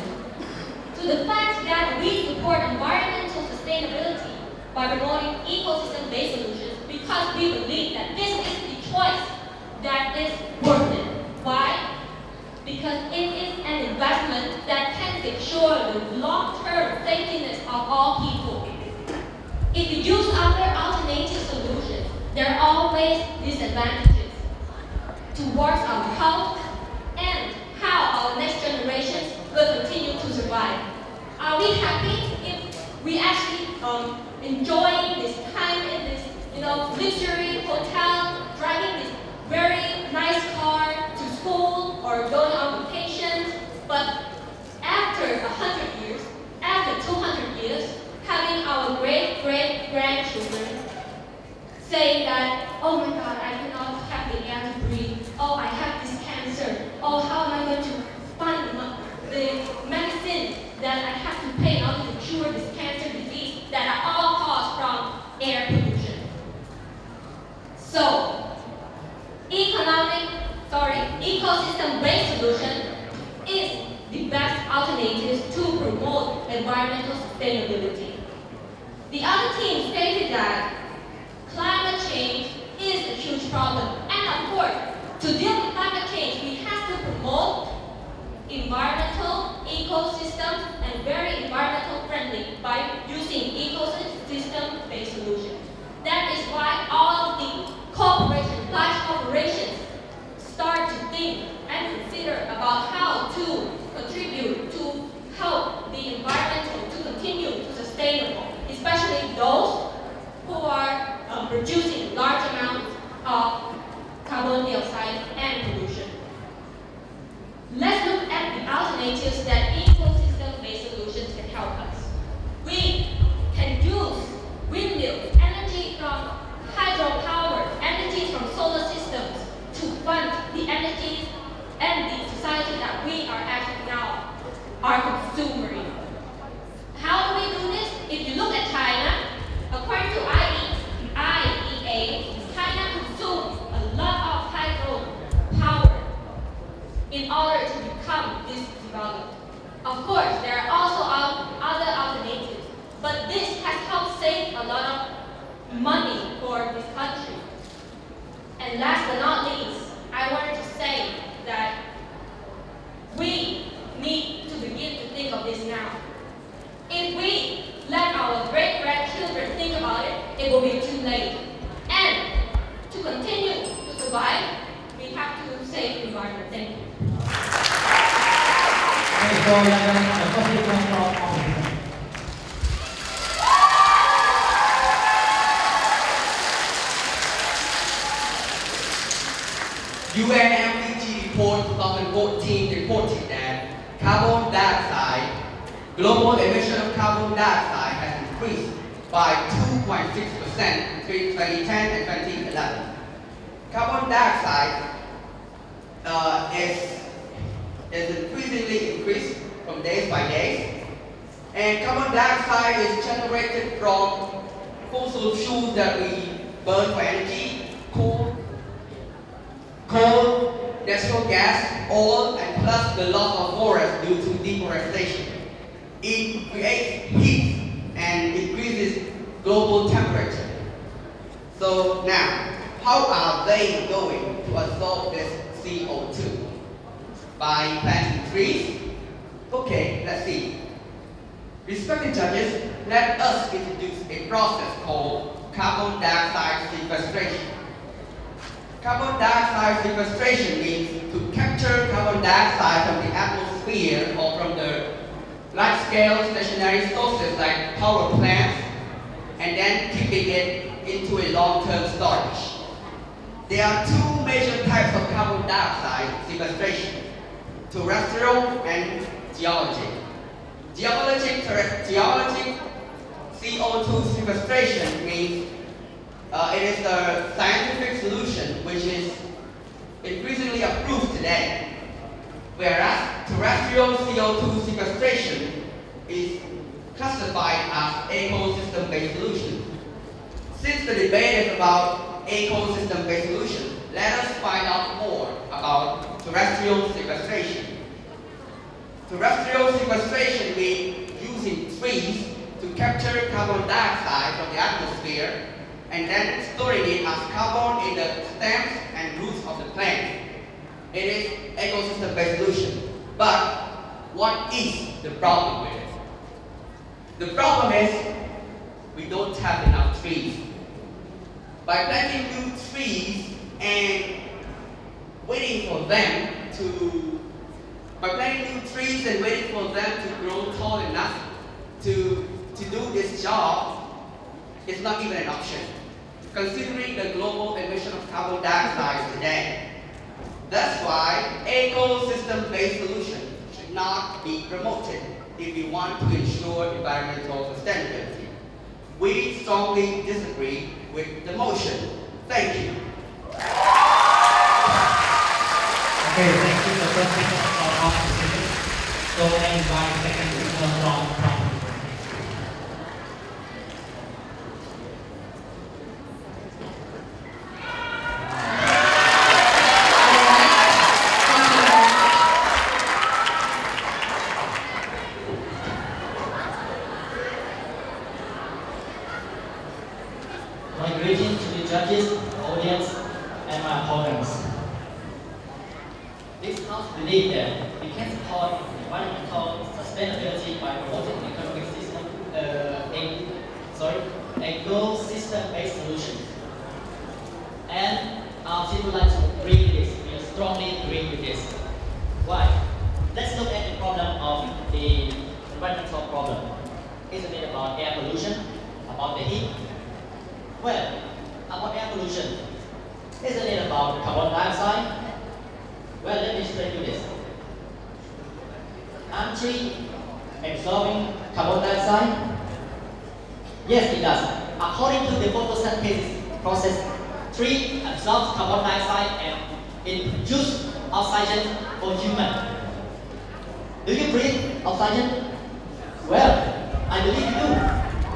to the fact that we support environmental sustainability by promoting ecosystem-based solutions because we believe that this is the choice that is worth it. Why? Because it is an investment that can secure the long-term safetyness of all people. If we use other alternative solutions, there are always disadvantages towards our health and how our next generations will continue to survive. Are we happy if we actually enjoying this time in this, luxury hotel, driving this very nice car to school or going on vacations, but after 100 years, after 200 years, having our great-great-grandchildren saying that, oh my God, I cannot have the air to breathe. Oh, I have this cancer. Oh, how am I going to find the medicine that I have to pay in order to cure this cancer disease that are all caused from air pollution? So, ecosystem-based solution is the best alternative to promote environmental sustainability. The other team stated that climate change is a huge problem. And of course, to deal with climate change, we have to promote environmental, ecosystems, and very environmental friendly by using ecosystem-based solutions. That is why all of the corporations, large corporations, start to think and consider about how to contribute to help the environment to continue to sustainable, especially those who are producing large amounts of carbon dioxide and pollution. Let's look at the alternatives that ecosystem-based solutions can help us. We can use windmill, energy from hydropower, energy from solar systems to fund the energies and the society that we are actually now are consuming. How do we do this? If you look at China, according to IEA, China consumes a lot of hydropower in order to become this developed. Of course, there are also other alternatives, but this has helped save a lot of money for this country. And last but not least, I wanted to say that we need to begin to think of this now. If we let our great-grandchildren think about it, it will be too late. And to continue to survive, we have to save the environment. Thank you. UNFCCC report 2014 reported that carbon dioxide, global emission of carbon dioxide has increased by 2.6% between 2010 and 2011. Carbon dioxide is increasingly increased from days by days, and carbon dioxide is generated from fossil fuels that we burn for energy, coal, natural gas, oil, and plus the loss of forest due to deforestation. It creates heat and increases global temperature. So now, how are they going to absorb this CO2? By planting trees? Okay, let's see. Respected judges, let us introduce a process called carbon dioxide sequestration. Carbon dioxide sequestration means to capture carbon dioxide from the atmosphere or from the large-scale stationary sources like power plants and then keeping it into a long-term storage. There are two major types of carbon dioxide sequestration: terrestrial and geologic. Geologic CO2 sequestration means it is a scientific solution which is increasingly approved today, whereas terrestrial CO2 sequestration is classified as ecosystem-based solution. Since the debate is about ecosystem-based solution, let us find out more about terrestrial sequestration. Terrestrial sequestration means using trees to capture carbon dioxide from the atmosphere and then storing it as carbon in the stems and roots of the plant. It is ecosystem-based solution. But what is the problem with it? The problem is we don't have enough trees. By planting new trees and waiting for them to grow tall enough to do this job, it's not even an option, considering the global emission of carbon dioxide today. That's why ecosystem-based solution should not be promoted if we want to ensure environmental sustainability. We strongly disagree with the motion. Thank you. Okay, thank you for the first of our position. So I invite second speaker from My greeting to the judges, audience, and my opponents. This House believes that we can support environmental sustainability by promoting economic system, ecosystem-based solutions. And our team would like to agree with this. We strongly agree with this. Why? Let's look at the problem of the environmental problem. Isn't it about air pollution? About the heat? Well, about air pollution, isn't it about carbon dioxide? Well, let me explain you this. Aren't trees absorbing carbon dioxide? Yes, it does. According to the photosynthesis process, tree absorbs carbon dioxide and it produces oxygen for human. Do you breathe oxygen? Well, I believe you do.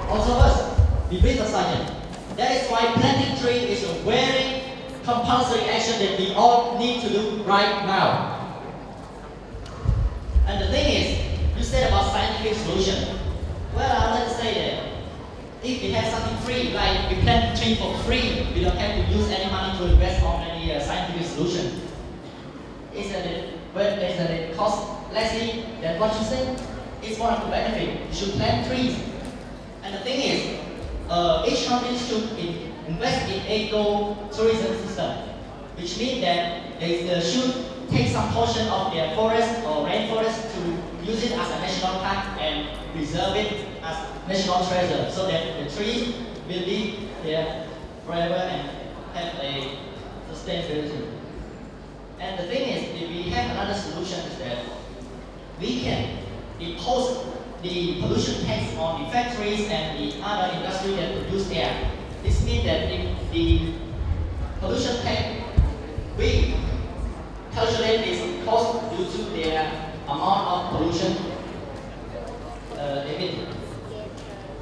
Also us, we breathe oxygen. That is why planting trees is a very compulsory action that we all need to do right now. And the thing is, you said about scientific solution. Well, I would like to say that if we have something free, like we plant trees for free, we don't have to use any money to invest on any scientific solution. Isn't it cost lessly than what you said? It's one of the benefits. You should plant trees. And the thing is, each country should invest in eco-tourism system, which means that they should take some portion of their forest or rainforest to use it as a national park and preserve it as national treasure, so that the trees will be there forever and have a sustainability. And the thing is, if we have another solution is that we can impose the pollution tax on the factories and the other industry that produce air. This means that if the pollution tax, we calculate this cost due to their amount of pollution emitted.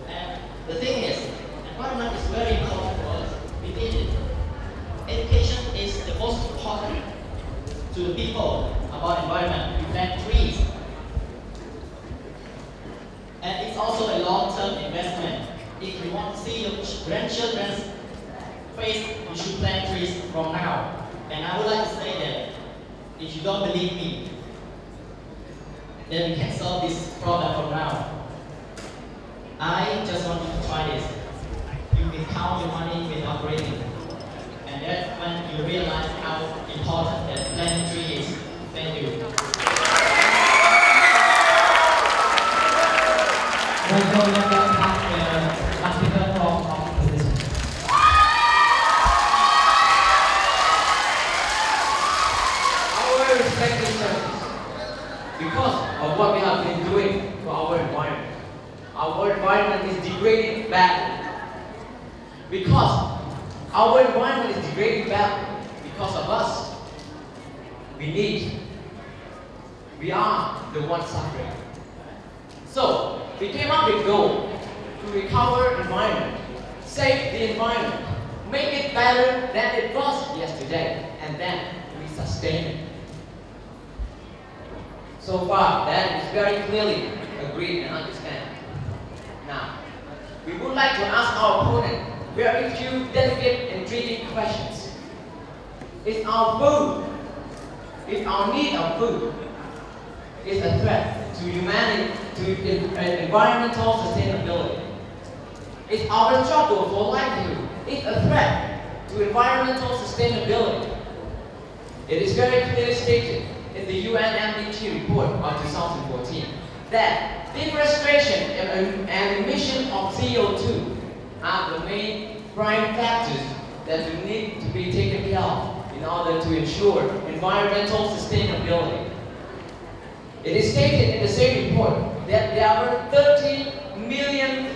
And the thing is, environment is very important for us. We need it. Education is the most important to the people about environment. We plant trees. And it's also a long-term investment. If you want to see your grandchildren's face, you should plant trees from now. And I would like to say that if you don't believe me, then we can solve this problem from now. I just want you to try this. You can count your money with operating. And that's when you realize how important that planting tree is. Thank you. Our respected judges, because of what we have been doing to our environment is degrading badly. Because our environment is degrading badly because of us. We are the ones suffering. So, we came up with a goal to recover environment, save the environment, make it better than it was yesterday, and then we sustain it. So far, that is very clearly agreed and understand. Now, we would like to ask our opponent very few delicate and tricky questions. Is our need of food is a threat to humanity, to environmental sustainability? Is our struggle for livelihood a threat to environmental sustainability? It is very clearly stated in the UNMDG report of 2014 that deforestation and emission of CO2 are the main prime factors that will need to be taken care of in order to ensure environmental sustainability. It is stated in the same report that there were 30 million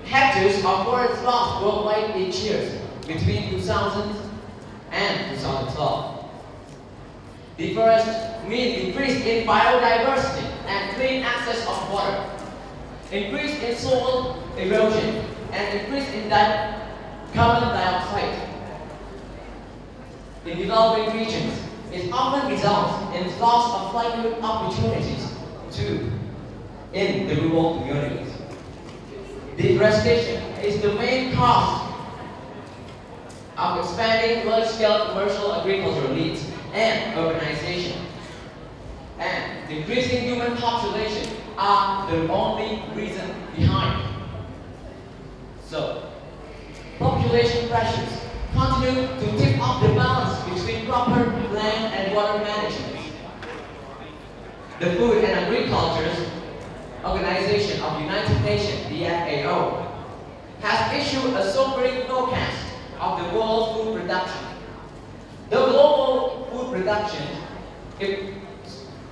hectares of forest lost worldwide each year between 2000 and 2012. Deforestation means decrease in biodiversity and clean access of water, increase in soil erosion, and increase in carbon dioxide. In developing regions, it often results in loss of livelihood opportunities too in the rural communities. Deforestation is the main cause of expanding large-scale commercial agricultural needs and urbanization. And decreasing human population are the only reason behind. So, population pressures continue to tip off the balance between proper land and water management. The Food and Agriculture Organization of the United Nations, the FAO, has issued a sobering forecast of the world's food production.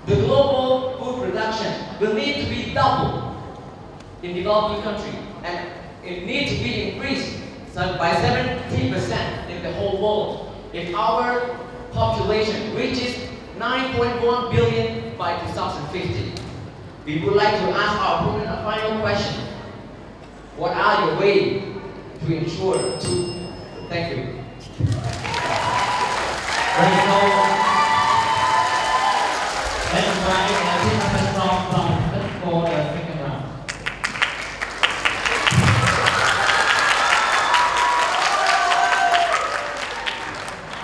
The global food production will need to be doubled in developing countries, and it needs to be increased by 70% in the whole world if our population reaches 9.1 billion by 2050. We would like to ask our opponent a final question. What are your ways to ensure to? Thank you. Let's invite Tina from for the second round.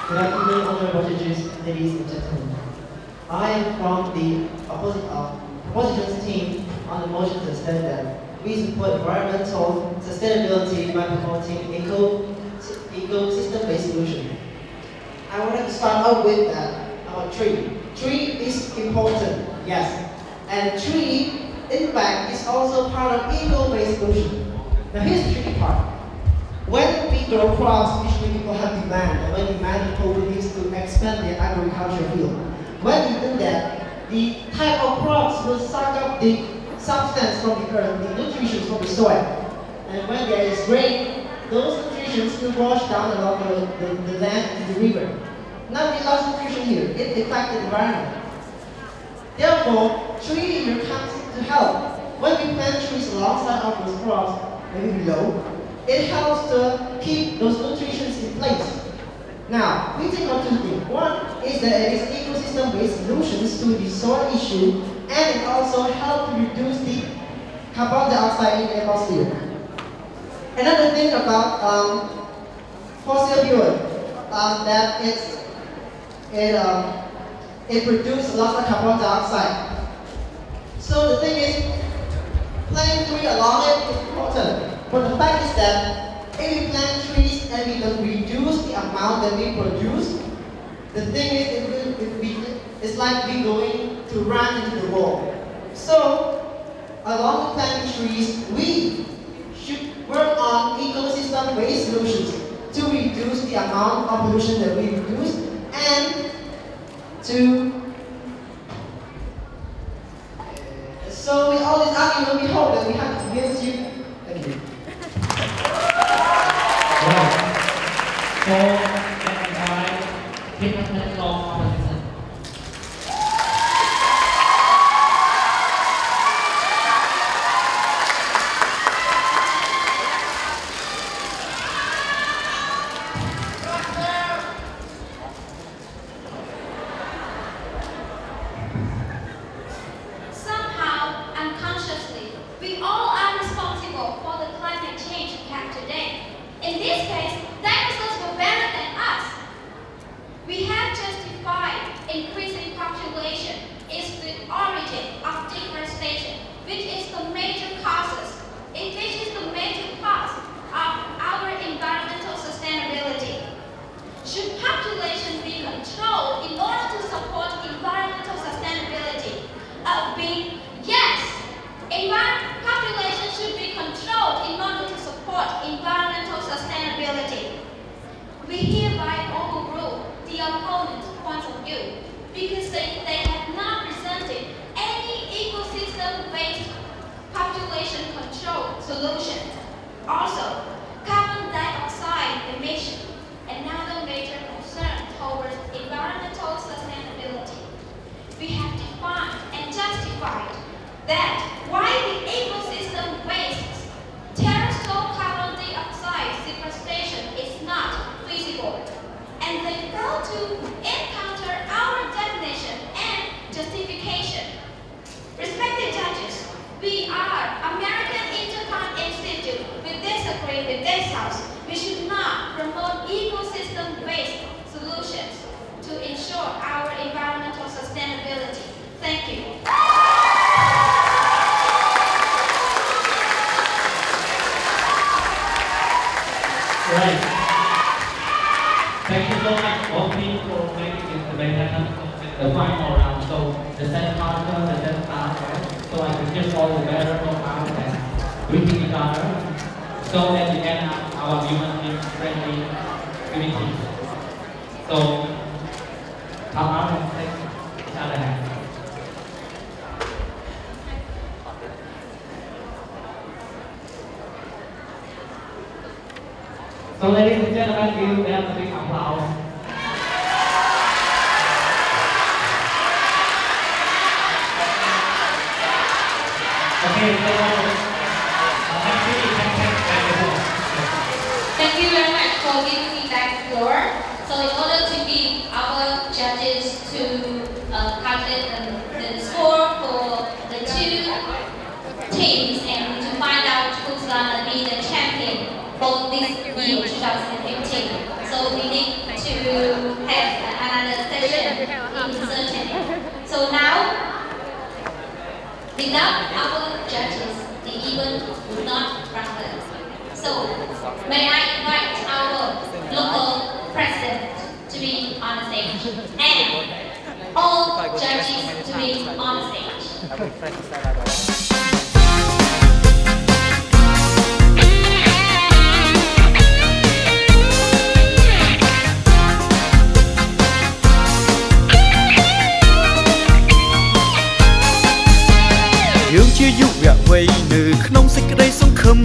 Good afternoon, honorable judges, ladies and gentlemen. I am from the opposition team on the motion to extend that we support environmental sustainability by promoting ecosystem-based solution. I would like to start out with our tree. Tree is important, yes. And tree, in fact, is also part of eco-based solution. Now here's the tricky part. When we grow crops, usually people have demand, and when demand, people needs to expand their agricultural field. When you do that, the type of crops will suck up the substance from the earth, the nutrition from the soil. And when there is rain, those nutrients will wash down along the land and the river. Now we lost nutrition here, it affects the environment. Therefore, tree here comes to help. When we plant trees alongside of those crops, maybe below, it helps to keep those nutrients in place. Now, we think of two things. One is that it is ecosystem-based solutions to the soil issue, and it also helps to reduce the carbon dioxide in the atmosphere. Another thing about fossil fuel, that it produces lots of carbon dioxide. So the thing is, planting trees along it is important. But the fact is that if we plant trees and we can reduce the amount that we produce, the thing is it's like we going to run into the wall. So, along with planting trees, we should work on ecosystem-based solutions to reduce the amount of pollution that we produce and to so with all this argument, we hope that we have to convince you. Thank you. So, let's invite fitness law competition. Somehow, unconsciously, we all are responsible for the climate change we have today. In this case, dinosaurs were better than us. We have justified increasing population is the origin of deforestation, which is the major causes, which is the major cause of our environmental sustainability. Should population be controlled in order to support environmental sustainability? Yes, population should be controlled in order to support environmental sustainability. We hereby overrule the opponent's point of view because they have not presented any ecosystem-based population control solution. Also, carbon dioxide emission, another major concern towards environmental sustainability. We have defined and justified that while the ecosystem wastes, terrestrial carbon dioxide sequestration is not feasible, and they fail to encounter our definition and justification. Respected judges, we are American Intercon Institute. We disagree with this house. We should not promote ecosystem-based solutions to ensure our environmental sustainability. Thank you. Right. Thank you so much, all teams, for making it the final round. So the set partner, the set start, right? So I can just all the better from out and greeting each other. So that we can have our human friendly unity. So come out and take each other hand. So ladies and gentlemen, give them a big applause. Okay, Thank you very much for giving me back the floor. So in order to give our judges to calculate the score for the two teams and to find out who's gonna be the champion for this year 2015. So we need to have another session in certain. So now, without our judges, the event would not run well. So may I invite our local president to be on the stage and all judges to be on the stage.យើងជាយុវវ័យនៅក្នុងសេចក្តីសង្ឃឹម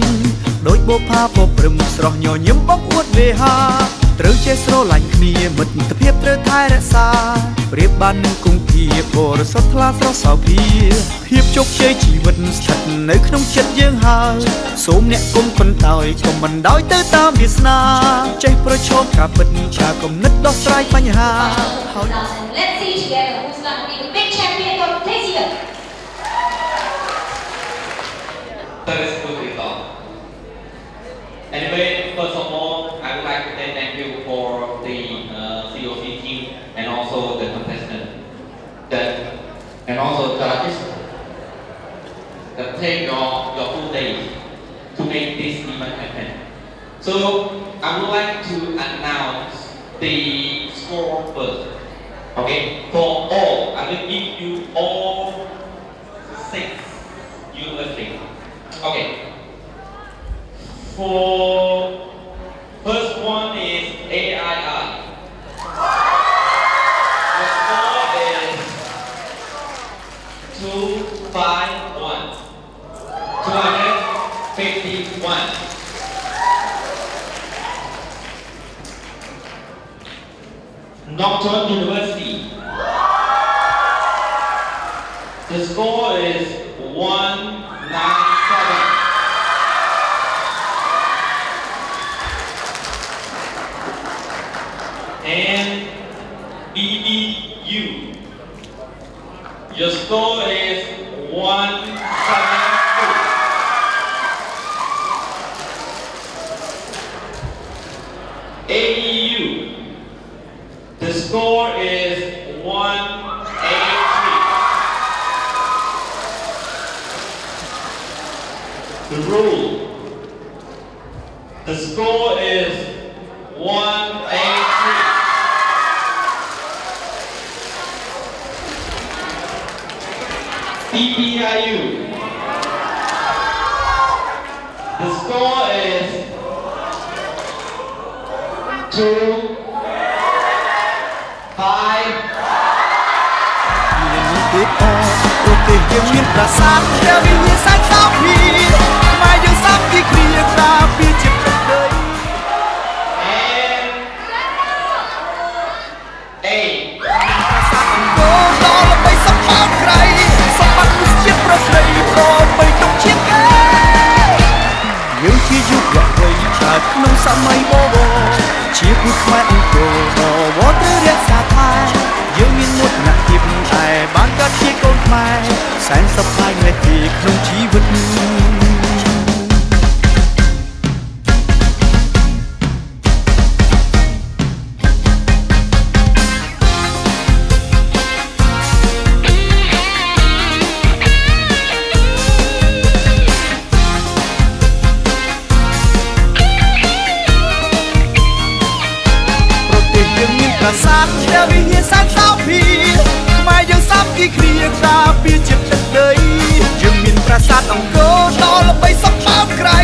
ដោយបុប្ផាពោព្រឹមស្រស់ញញឹមបងអួតវេហាត្រូវចេះស្រឡាញ់គ្នាមិត្តភាពត្រូវថែរក្សាប្រៀបបាននឹងគង្គាបរិសុទ្ធថ្លាស្រស់សោភាភាពជោគជ័យជីវិតស្ថិតនៅក្នុងចិត្តយើងហើយសូមអ្នកគុំគុណតោយកុំមិនដោយទៅតាមវាសនាចេះប្រឈមការពិតការគំនិតដោះស្រាយបញ្ហាហើយ Let's see together who's gonna be the big champion for this year. Let's put it on. Anyway, first of all, I would like to say thank you for the COC team and also the contestant and also judges that take your full day to make this event happen. So I would like to announce the score first. Okay, for all, I will give you all 6 universities. Okay. For first one is AII. The score is 251. 251. Nocturne Chuseok University. The score is 197. And BBU. Your score is 172. AEU. The score is 183. The rule. The score is 183. DPIU. The score is 2, 5. ទៀតអប្រទេសយើងមានប្រាសាទដែលវិញ្ញាសាសោភីខ្មែរយើងសាមគ្គីគ្នាការពារជាតិទឹកដី ប្រាសាទអង្គរដល់ល្បីសម្បត្តិក្រៃសម្បត្តិមនុស្សជាតិប្រស្រីប្របីទុកជាងគេយើងជាយុវវ័យឆ្លាតក្នុងសម័យបវរជាគូខ្មែរអង្គរបវរត្រូវរក្សាថែយើងមានមុខអ្នកភាពតែបានកើតជាកូនខ្មែរសែនសប្បាយលេះទីក្នុងជីវិតប្រាសាទដែលវិញ្ញាសាសោភីខ្មែរយើងសាមគ្គីគ្នាការពារជាតិទឹកដីយើងមានប្រាសាទអង្គរដល់ល្បីសម្បត្តិក្រៃ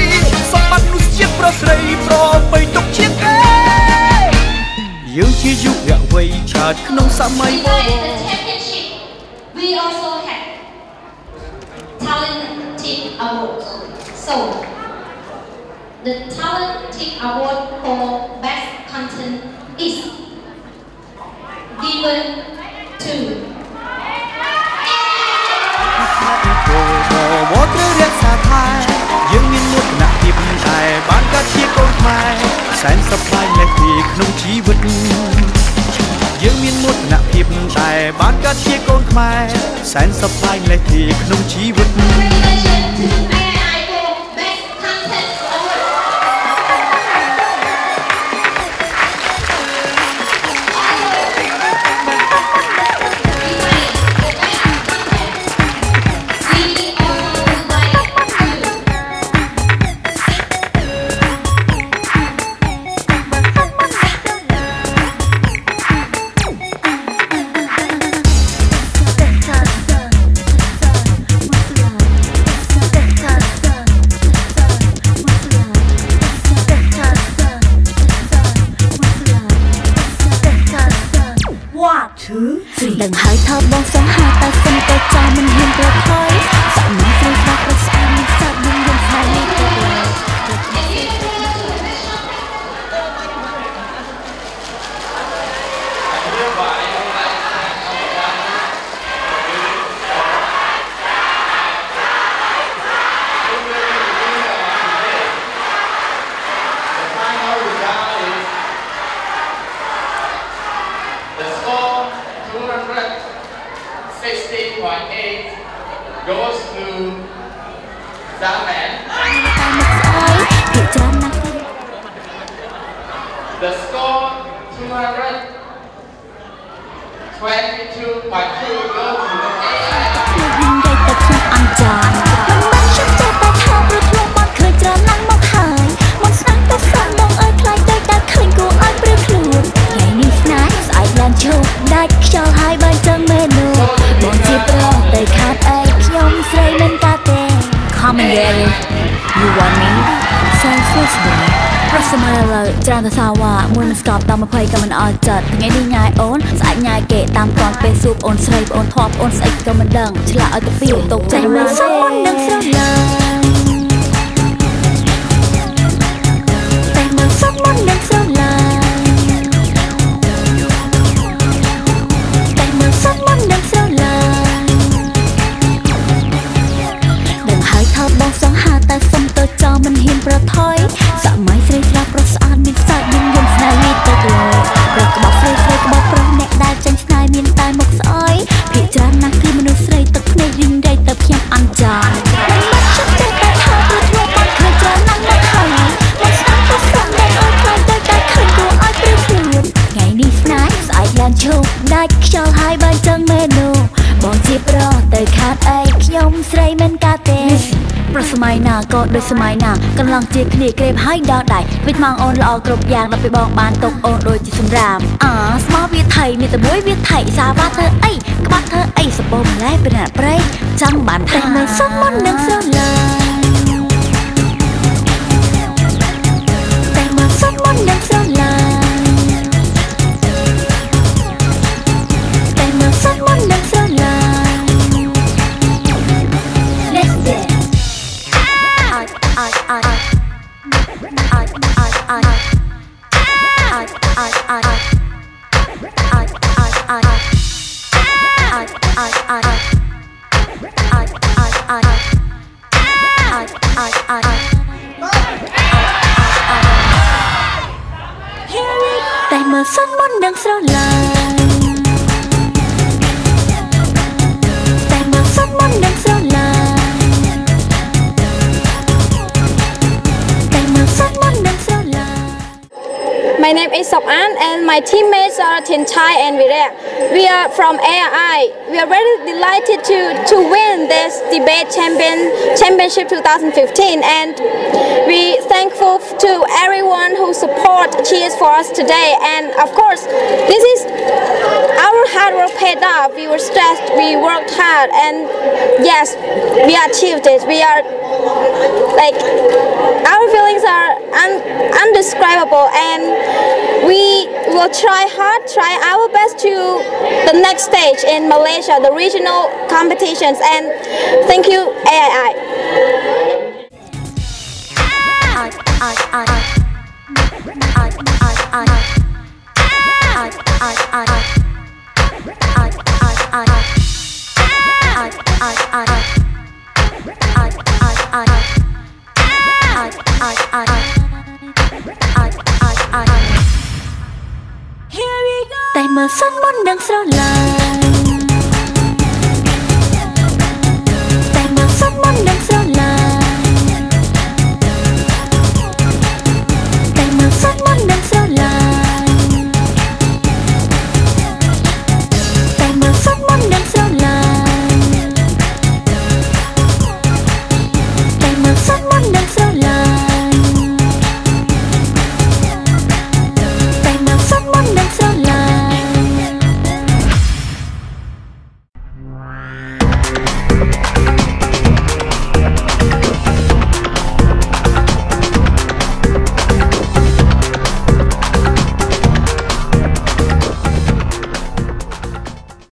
សម្បត្តិមនុស្សជាតិប្រស្រីប្របីទុកជាងគេយើងជាយុវវ័យឆ្លាតក្នុងសម័យបវរ We also have Talented Award. So the Talented Award for Best Content is given to វត្តត្រូវរក្សាថែយើងមានមុខអ្នកភាពតែបានកើតជាកូនខ្មែរសែនសប្បាយលេះទីក្នុងជីវិតយើងមានមុខអ្នកភាពតែបានកើតជាកូនខ្មែរសែនសប្បាយលេះទីក្នុងជីវិត đừng hỏi thơ bông sống hai ta xin tay cho mình hiên rồi thôi sợ mình phải ra cái sao mình sợ mình hiên hai đi tới goes to Zaman. The score 222.2 goes to the AI. ច្រើនទៅសាវ៉ាមួយនឹងស្កប់ដល់20ក៏មិនអត់ចិត្តថ្ងៃនេះញ៉ាយអូនស្អែកញ៉ាយគេតាមតាន់ពេលសួរអូនស្រីអូនធប់អូនស្អីក៏មិនដឹងឆ្លាក់ឲ្យទៅពីតោកចេញមកសុំមុននឹងស្រឡាញ់តែមកសុំមុននឹងស្រឡាញ់ ខ្យល់ហើយបើចឹងមែននោះបងជាប្រុសទៅខាតអីខ្ញុំស្រីមិនកាទេប្រសម័យណាក៏ដូចសម័យណាកន្លងជាគ្នាក្រេបហើយដល់ដៃវិតម៉ងអូនល្អគ្រប់យ៉ាងដល់ពេលបងបានຕົកអូនដូចជាសម្រាមស្មោះវាថៃមានតែមួយវាថៃសាវ៉ាធ្វើអីក្បាត់ធ្វើអីសបោម្លែប្រណាត់ប្រៃចង់បានតែមើលសុំមុននឹងស្រឡាញ់តែមើលសុំមុននឹងស្រឡាញ់តែមើលសុំមុននឹងស្រឡាញ់ Let's danceតែមើលសិនមុននឹងស្រឡាញ់តែមើលសិនមុននឹងស្រឡាញ់តែមើលសិនមុននឹងស្រឡាញ់ My name is Sok-an and my teammates are Thin Chai and Virek. We are from ARI. We are very delighted to win this debate championship 2015 and we thankful to everyone who support cheers for us today and of course this is our hard work paid off. We were stressed, we worked hard and yes, we achieved it. We are like our feelings are undescribable and we will try hard, try our best to the next stage in Malaysia, the regional competitions and thank you AII.តែមើលសិនមុននឹងស្រឡាញ់តែមើលសិនមុននឹងស្រឡាញ់